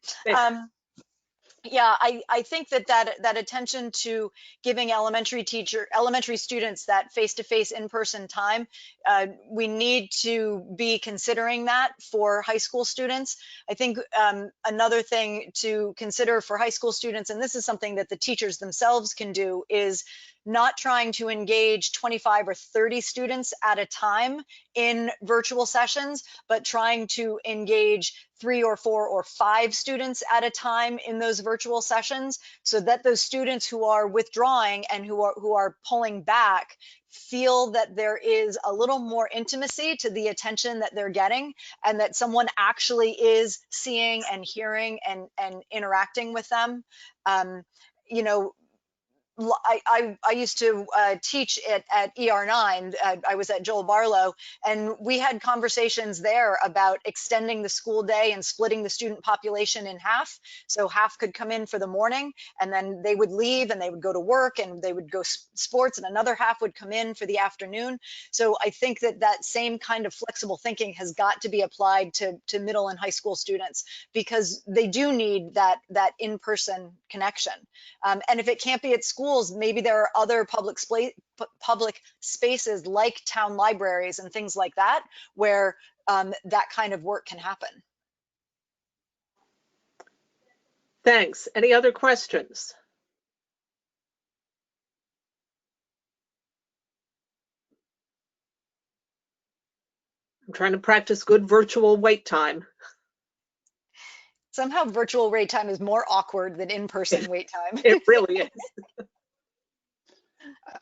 Yeah, I think that attention to giving elementary students that face-to-face in-person time, we need to be considering that for high school students. I think another thing to consider for high school students, and this is something that the teachers themselves can do, is not trying to engage 25 or 30 students at a time in virtual sessions, but trying to engage 3 or 4 or 5 students at a time in those virtual sessions, so that those students who are withdrawing and who are pulling back feel that there is a little more intimacy to the attention that they're getting, and that someone actually is seeing and hearing and interacting with them. You know, I used to teach at ER9. I was at Joel Barlow, and we had conversations there about extending the school day and splitting the student population in half. So half could come in for the morning, and then they would leave and they would go to work and they would go sports, and another half would come in for the afternoon. So I think that same kind of flexible thinking has got to be applied to middle and high school students, because they do need that in-person connection. And if it can't be at schools, maybe there are other public spaces like town libraries and things like that, where that kind of work can happen. Thanks. Any other questions? I'm trying to practice good virtual wait time. Somehow virtual wait time is more awkward than in-person wait time. It really is.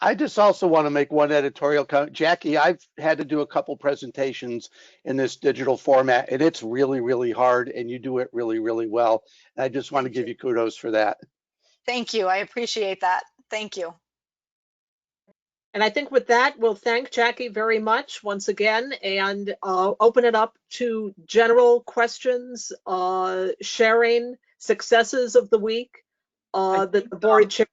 I just also want to make one editorial comment. Jackie, I've had to do a couple presentations in this digital format, and it's really, really hard, and you do it really, really well. And I just want to give you kudos for that. Thank you. I appreciate that. Thank you. And I think with that, we'll thank Jackie very much once again, and open it up to general questions, sharing successes of the week that the board chair.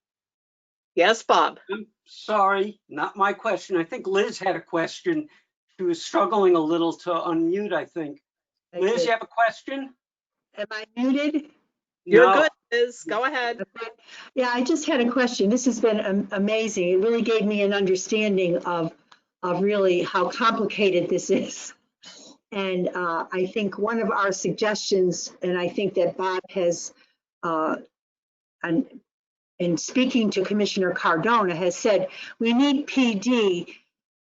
Yes, Bob. I'm sorry, not my question. I think Liz had a question. She was struggling a little to unmute, I think. Liz, you have a question? Am I muted? You're No. good, Liz. Go ahead. Yeah, I just had a question. This has been amazing. It really gave me an understanding of really how complicated this is. And I think one of our suggestions, and I think that Bob has, in speaking to Commissioner Cardona, has said we need PD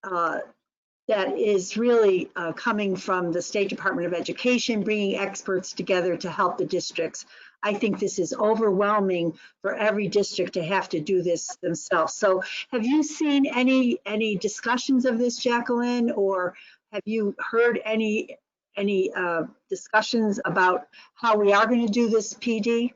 that is really coming from the State Department of Education, bringing experts together to help the districts. I think this is overwhelming for every district to have to do this themselves. So have you seen any discussions of this, Jacqueline, or have you heard any discussions about how we are going to do this PD?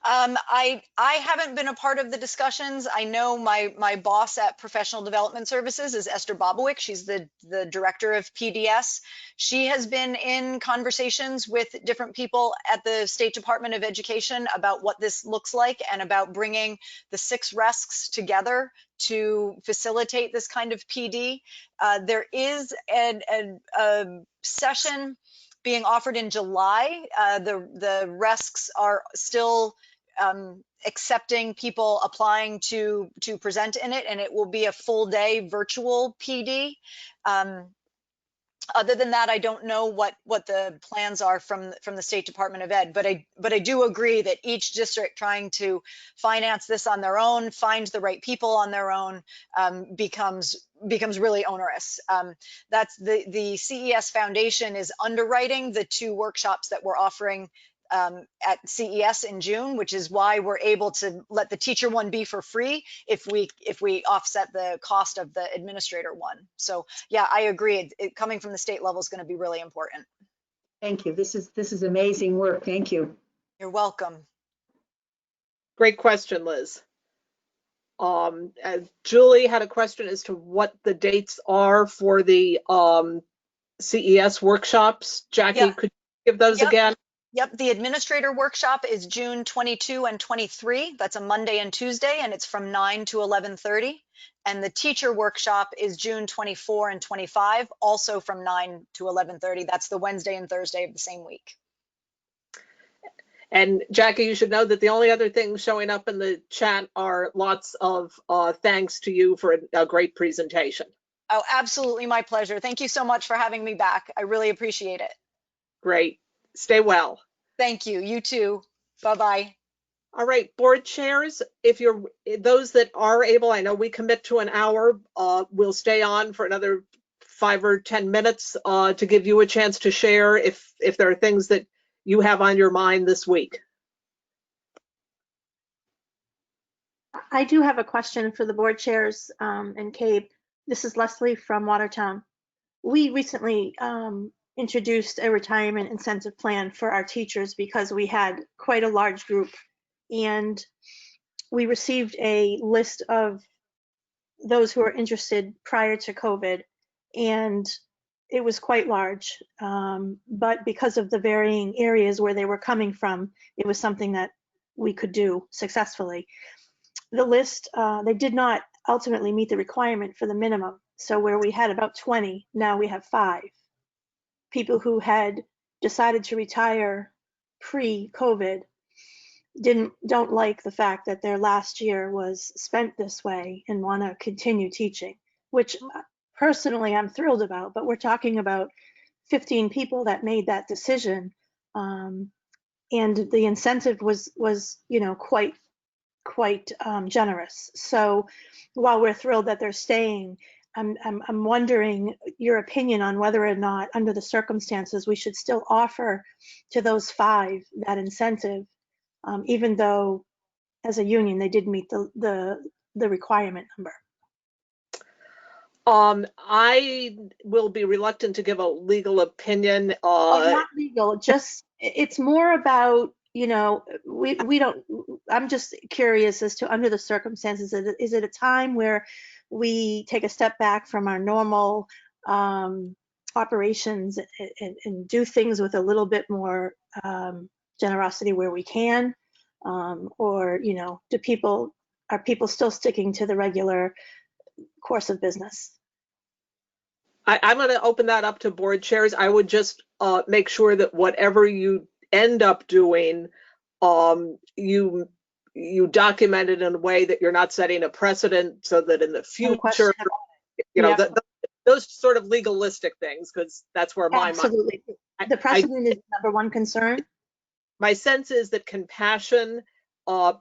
I haven't been a part of the discussions. I know my boss at Professional Development Services is Esther Bobowick. She's the director of PDS. She has been in conversations with different people at the State Department of Education about what this looks like and about bringing the 6 RESCs together to facilitate this kind of PD. There is a session being offered in July. The RESCs are still accepting people applying to present in it, and it will be a full day virtual PD. Other than that, I don't know what the plans are from the State Department of Ed, but I do agree that each district trying to finance this on their own, find the right people on their own, becomes really onerous. That's the CES Foundation is underwriting the 2 workshops that we're offering at CES in June, which is why we're able to let the teacher one be for free if we offset the cost of the administrator one. So yeah, I agree. Coming from the state level is going to be really important. Thank you. This is amazing work. Thank you. You're welcome. Great question, Liz. Julie had a question as to what the dates are for the CES workshops. Jackie, Yep. could you give those again? Yep, the administrator workshop is June 22 and 23. That's a Monday and Tuesday, and it's from 9 to 11:30. And the teacher workshop is June 24 and 25, also from 9 to 11:30. That's the Wednesday and Thursday of the same week. And Jackie, you should know that the only other things showing up in the chat are lots of thanks to you for a great presentation. Oh, absolutely, my pleasure. Thank you so much for having me back. I really appreciate it. Great. Stay well. Thank you. You too. Bye-bye. All right, board chairs, if you're those that are able, I know we commit to an hour, we'll stay on for another 5 or 10 minutes to give you a chance to share if there are things that you have on your mind this week. I do have a question for the board chairs and CABE. This is Lesley from Watertown. We recently introduced a retirement incentive plan for our teachers because we had quite a large group, and we received a list of those who were interested prior to COVID, and it was quite large. But because of the varying areas where they were coming from, it was something that we could do successfully. The list, they did not ultimately meet the requirement for the minimum. So where we had about 20, now we have 5 people who had decided to retire pre-COVID, don't like the fact that their last year was spent this way and want to continue teaching, which personally I'm thrilled about. But we're talking about 15 people that made that decision, and the incentive was quite generous. So while we're thrilled that they're staying, I'm wondering your opinion on whether or not, under the circumstances, we should still offer to those 5 that incentive, even though as a union they did meet the requirement number. I will be reluctant to give a legal opinion. Not legal, just it's more about, we don't, I'm just curious as to, under the circumstances, is it a time where we take a step back from our normal operations and do things with a little bit more generosity where we can, or are people still sticking to the regular course of business? I'm going to open that up to board chairs. I would just make sure that whatever you end up doing, you document it in a way that you're not setting a precedent, so that in the future, those sort of legalistic things, because that's where my absolutely mind, the precedent is the number one concern. My sense is that compassion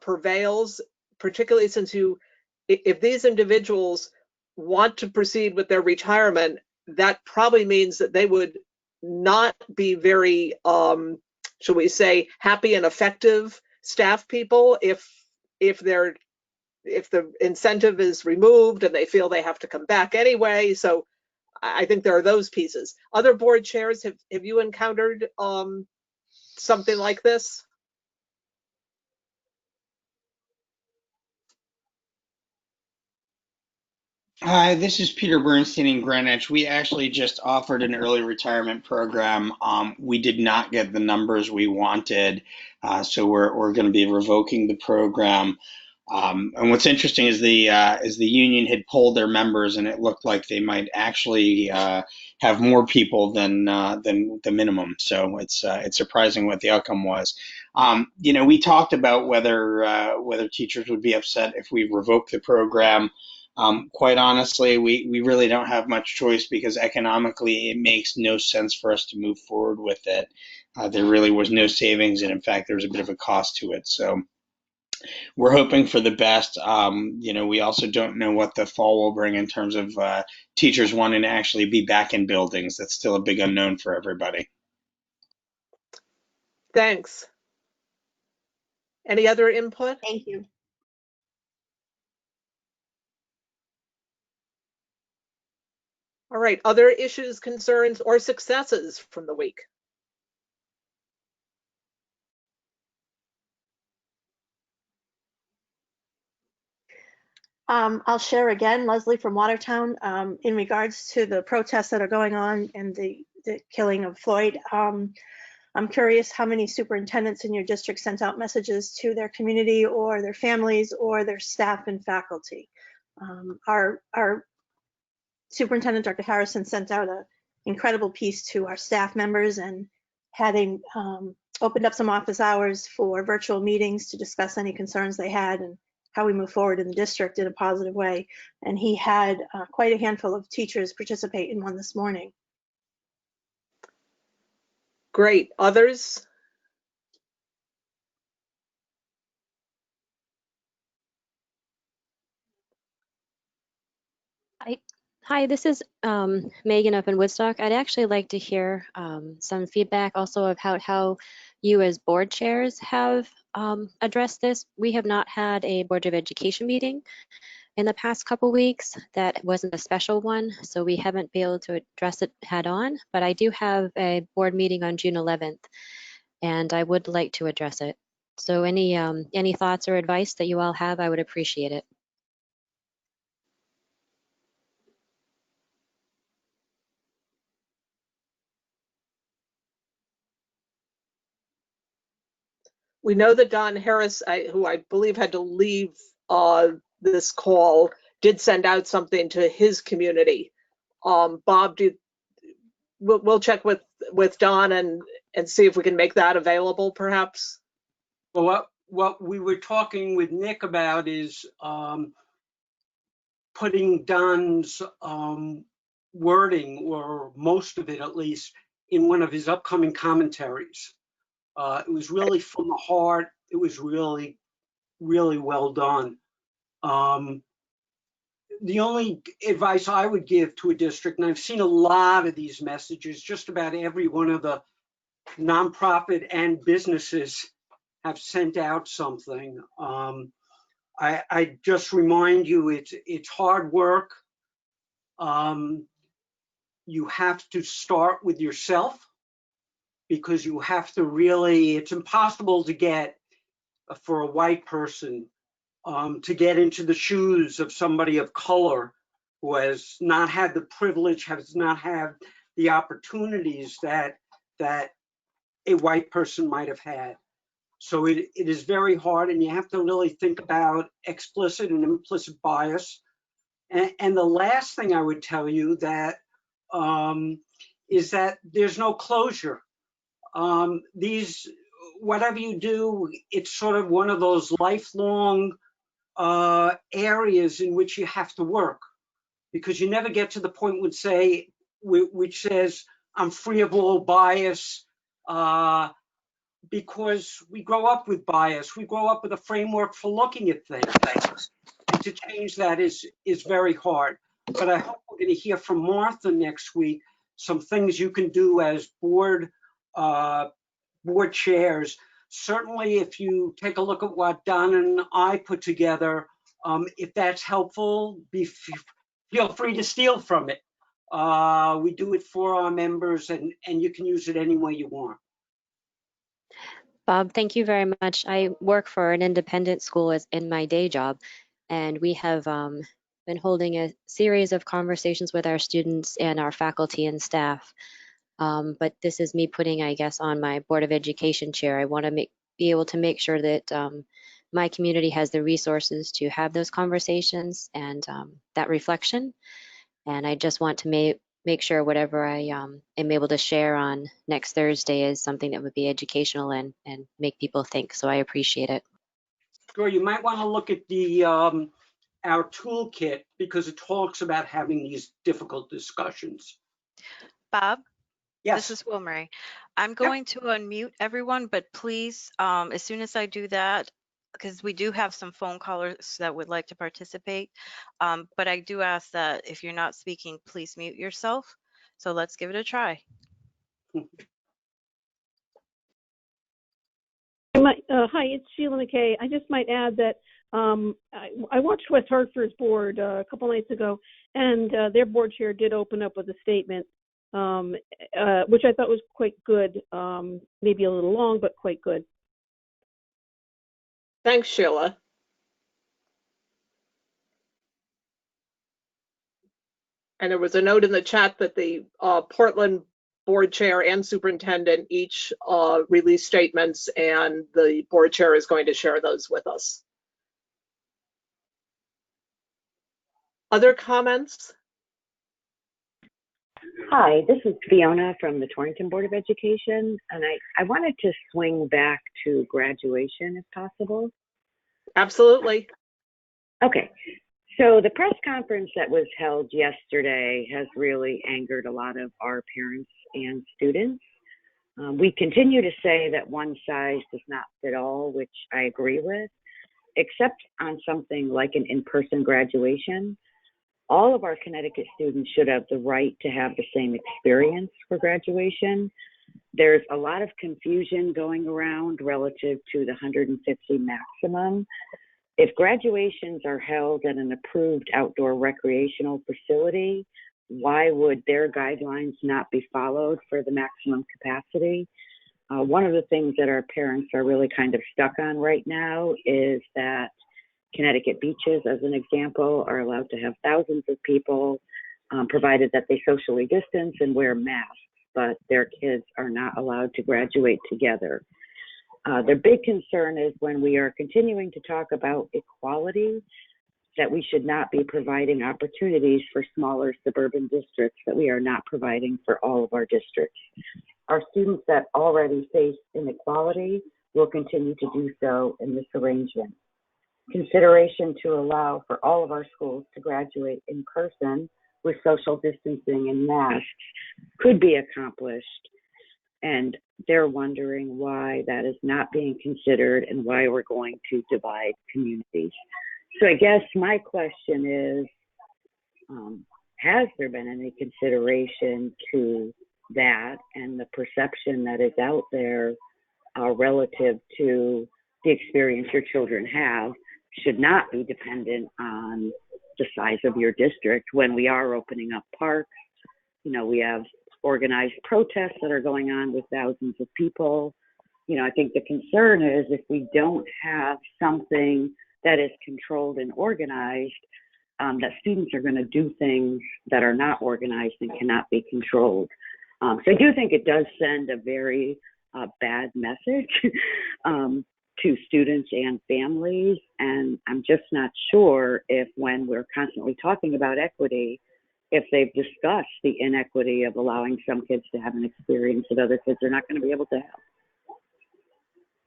prevails, particularly since if these individuals want to proceed with their retirement, that probably means that they would not be very, shall we say, happy and effective staff people if the incentive is removed and they feel they have to come back anyway. So I think there are those pieces. Other board chairs, have you encountered something like this? Hi, this is Peter Bernstein in Greenwich. We actually just offered an early retirement program. We did not get the numbers we wanted, so we're going to be revoking the program. And what's interesting is the union had polled their members, and it looked like they might actually have more people than the minimum. So it's surprising what the outcome was. You know, we talked about whether teachers would be upset if we revoke the program. Quite honestly, we really don't have much choice because economically it makes no sense for us to move forward with it. There really was no savings, and in fact, there was a bit of a cost to it. So we're hoping for the best. You know, we also don't know what the fall will bring in terms of teachers wanting to actually be back in buildings. That's still a big unknown for everybody. Thanks. Any other input? Thank you. All right, other issues, concerns, or successes from the week? I'll share again, Lesley from Watertown, in regards to the protests that are going on and the killing of Floyd. I'm curious how many superintendents in your district sent out messages to their community or their families or their staff and faculty. Our Superintendent Dr. Harrison sent out an incredible piece to our staff members and having opened up some office hours for virtual meetings to discuss any concerns they had and how we move forward in the district in a positive way. And he had quite a handful of teachers participate in one this morning. Great. Others? Hi, this is Megan up in Woodstock. I'd actually like to hear some feedback also of how you as board chairs have addressed this. We have not had a Board of Education meeting in the past couple weeks. That wasn't a special one, so we haven't been able to address it head on, but I do have a board meeting on June 11th, and I would like to address it. So any thoughts or advice that you all have, I would appreciate it. We know that Don Harris, who I believe had to leave this call, did send out something to his community. Bob, we'll check with Don and see if we can make that available, perhaps. Well, what we were talking with Nick about is putting Don's wording, or most of it at least, in one of his upcoming commentaries. It was really from the heart. It was really, really well done. The only advice I would give to a district, and I've seen a lot of these messages, just about every one of the nonprofit and businesses have sent out something. I just remind you, it's hard work. You have to start with yourself, because you have to really, it's impossible to get, for a white person, to get into the shoes of somebody of color who has not had the privilege, has not had the opportunities that a white person might have had. So it is very hard, and you have to really think about explicit and implicit bias. And the last thing I would tell you that is that there's no closure. Whatever you do, it's sort of one of those lifelong areas in which you have to work, because you never get to the point which says I'm free of all bias, because we grow up with bias. We grow up with a framework for looking at things, and to change that is very hard. But I hope we're going to hear from Martha next week, some things you can do as board chairs. Certainly, if you take a look at what Don and I put together, if that's helpful, feel free to steal from it. We do it for our members, and you can use it any way you want. Bob, thank you very much. I work for an independent school in my day job, and we have been holding a series of conversations with our students and our faculty and staff. But this is me putting, I guess, on my Board of Education chair. I want to be able to make sure that my community has the resources to have those conversations and that reflection. And I just want to make sure whatever I am able to share on next Thursday is something that would be educational and make people think. So I appreciate it. Sure, you might want to look at the our toolkit because it talks about having these difficult discussions. Bob? Yes. This is Wilmarie. I'm going to unmute everyone, but please, as soon as I do that, because we do have some phone callers that would like to participate, but I do ask that if you're not speaking, please mute yourself. So let's give it a try. Hi, it's Sheila McKay. I just might add that I watched West Hartford's board a couple nights ago, and their board chair did open up with a statement, which I thought was quite good, maybe a little long, but quite good. Thanks, Sheila. And there was a note in the chat that the Portland board chair and superintendent each released statements, and the board chair is going to share those with us. Other comments? Hi, this is Fiona from the Torrington Board of Education, and I wanted to swing back to graduation if possible. Absolutely. Okay, so the press conference that was held yesterday has really angered a lot of our parents and students. We continue to say that one size does not fit all, which I agree with, except on something like an in-person graduation. All of our Connecticut students should have the right to have the same experience for graduation. There's a lot of confusion going around relative to the 150 maximum. If graduations are held at an approved outdoor recreational facility, why would their guidelines not be followed for the maximum capacity? One of the things that our parents are really kind of stuck on right now is that Connecticut beaches, as an example, are allowed to have thousands of people, provided that they socially distance and wear masks, but their kids are not allowed to graduate together. Their big concern is when we are continuing to talk about equality, that we should not be providing opportunities for smaller suburban districts that we are not providing for all of our districts. Our students that already face inequality will continue to do so in this arrangement. Consideration to allow for all of our schools to graduate in person with social distancing and masks could be accomplished. And they're wondering why that is not being considered and why we're going to divide communities. So I guess my question is, has there been any consideration to that and the perception that is out there relative to the experience your children have should not be dependent on the size of your district when we are opening up parks? You know, we have organized protests that are going on with thousands of people. You know, I think the concern is if we don't have something that is controlled and organized, that students are going to do things that are not organized and cannot be controlled. So I do think it does send a very bad message to students and families. And I'm just not sure if when we're constantly talking about equity, if they've discussed the inequity of allowing some kids to have an experience that other kids are not going to be able to have.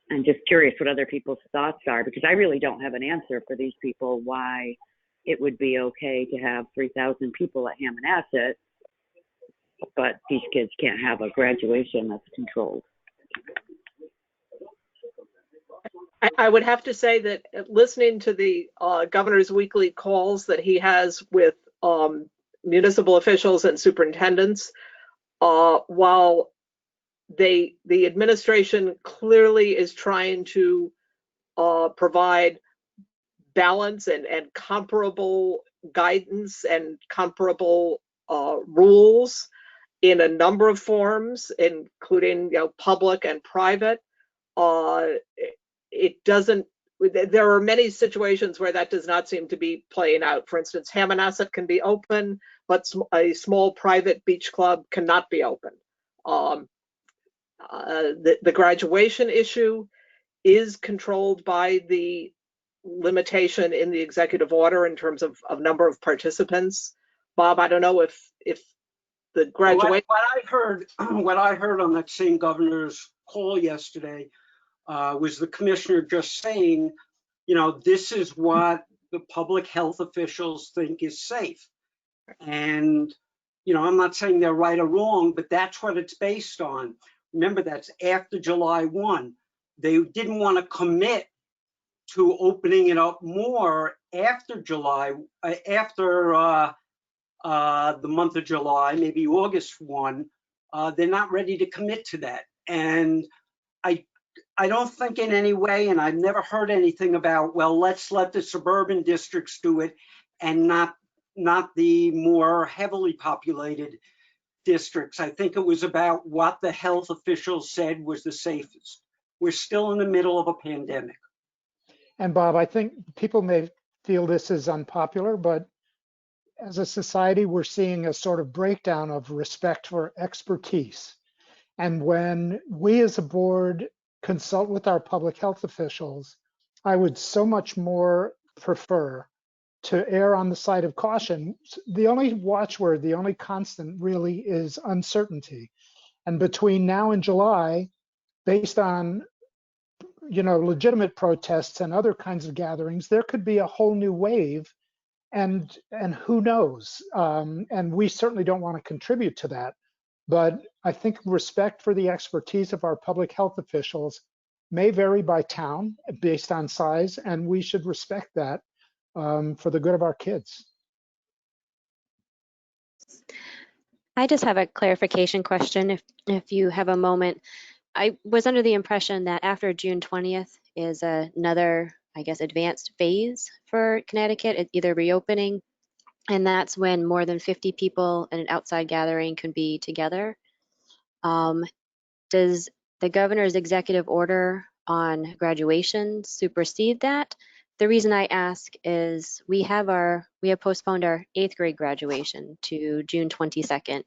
I'm just curious what other people's thoughts are, because I really don't have an answer for these people why it would be okay to have 3,000 people at Hammonasset, but these kids can't have a graduation that's controlled. I would have to say that listening to the governor's weekly calls that he has with municipal officials and superintendents, while the administration clearly is trying to provide balance and comparable guidance and comparable rules in a number of forms, including public and private. It doesn't. There are many situations where that does not seem to be playing out. For instance, Hammonasset can be open, but a small private beach club cannot be open. The graduation issue is controlled by the limitation in the executive order in terms of number of participants. Bob, I don't know if graduation. What I heard on that same governor's call yesterday was the commissioner just saying, you know, this is what the public health officials think is safe. And, you know, I'm not saying they're right or wrong, but that's what it's based on. Remember, that's after July 1. They didn't want to commit to opening it up more after July, after the month of July, maybe August 1. They're not ready to commit to that. And I don't think in any way, and I've never heard anything about, well, let's let the suburban districts do it and not the more heavily populated districts. I think it was about what the health officials said was the safest. We're still in the middle of a pandemic. And Bob, I think people may feel this is unpopular, but as a society, we're seeing a sort of breakdown of respect for expertise. And when we as a board consult with our public health officials, I would so much more prefer to err on the side of caution. The only watchword, the only constant really is uncertainty. And between now and July, based on, you know, legitimate protests and other kinds of gatherings, there could be a whole new wave, and who knows? And we certainly don't want to contribute to that. But I think respect for the expertise of our public health officials may vary by town based on size, and we should respect that for the good of our kids. I just have a clarification question, if you have a moment. I was under the impression that after June 20th is another, I guess, advanced phase for Connecticut, it's either reopening, and that's when more than 50 people in an outside gathering can be together. Does the governor's executive order on graduation supersede that? The reason I ask is we have postponed our 8th grade graduation to June 22nd,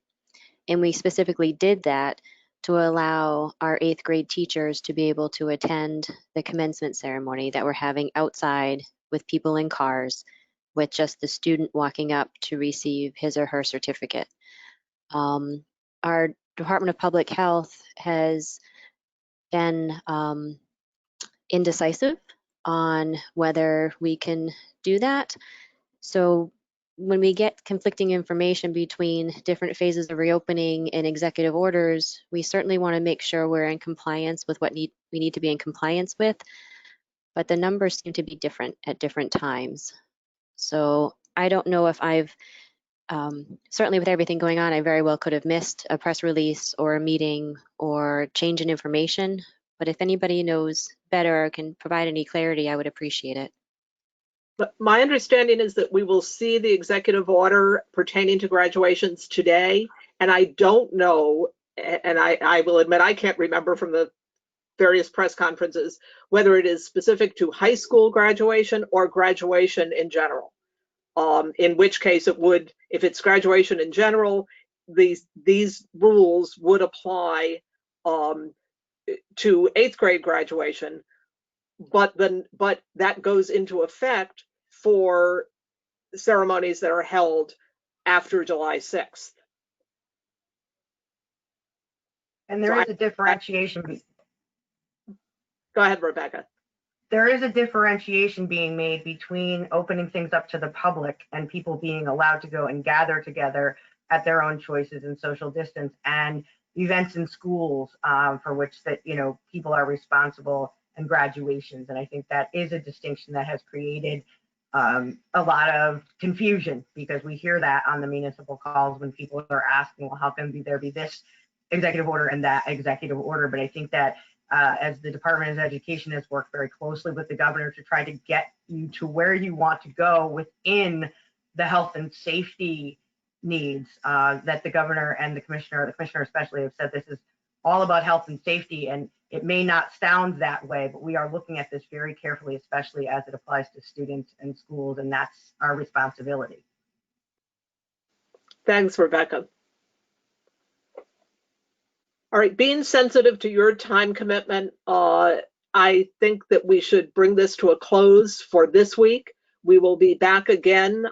and we specifically did that to allow our 8th grade teachers to be able to attend the commencement ceremony that we're having outside with people in cars, with just the student walking up to receive his or her certificate. Our Department of Public Health has been indecisive on whether we can do that. So when we get conflicting information between different phases of reopening and executive orders, we certainly want to make sure we're in compliance with what we need to be in compliance with, but the numbers seem to be different at different times. So I don't know if I've, certainly with everything going on, I very well could have missed a press release or a meeting or change in information, but if anybody knows better or can provide any clarity, I would appreciate it. But my understanding is that we will see the executive order pertaining to graduations today. And I don't know, and I will admit I can't remember from the various press conferences, whether it is specific to high school graduation or graduation in general. In which case it would, if it's graduation in general, these rules would apply to 8th grade graduation. But that goes into effect for ceremonies that are held after July 6th. And there is a differentiation. Go ahead, Rebecca. There is a differentiation being made between opening things up to the public and people being allowed to go and gather together at their own choices and social distance, and events in schools for which that, you know, people are responsible, and graduations. And I think that is a distinction that has created a lot of confusion, because we hear that on the municipal calls when people are asking, well, how can there be this executive order and that executive order? But I think that as the Department of Education has worked very closely with the governor to try to get you to where you want to go within the health and safety needs, that the governor and the commissioner especially, have said this is all about health and safety. And it may not sound that way, but we are looking at this very carefully, especially as it applies to students and schools, and that's our responsibility. Thanks, Rebecca. All right, being sensitive to your time commitment, I think that we should bring this to a close for this week. We will be back again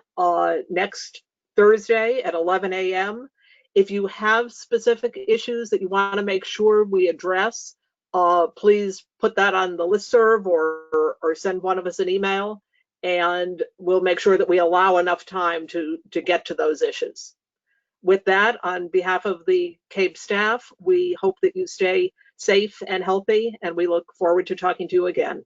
next Thursday at 11 a.m. If you have specific issues that you want to make sure we address, please put that on the listserv or send one of us an email, and we'll make sure that we allow enough time to get to those issues. With that, on behalf of the CABE staff, we hope that you stay safe and healthy, and we look forward to talking to you again.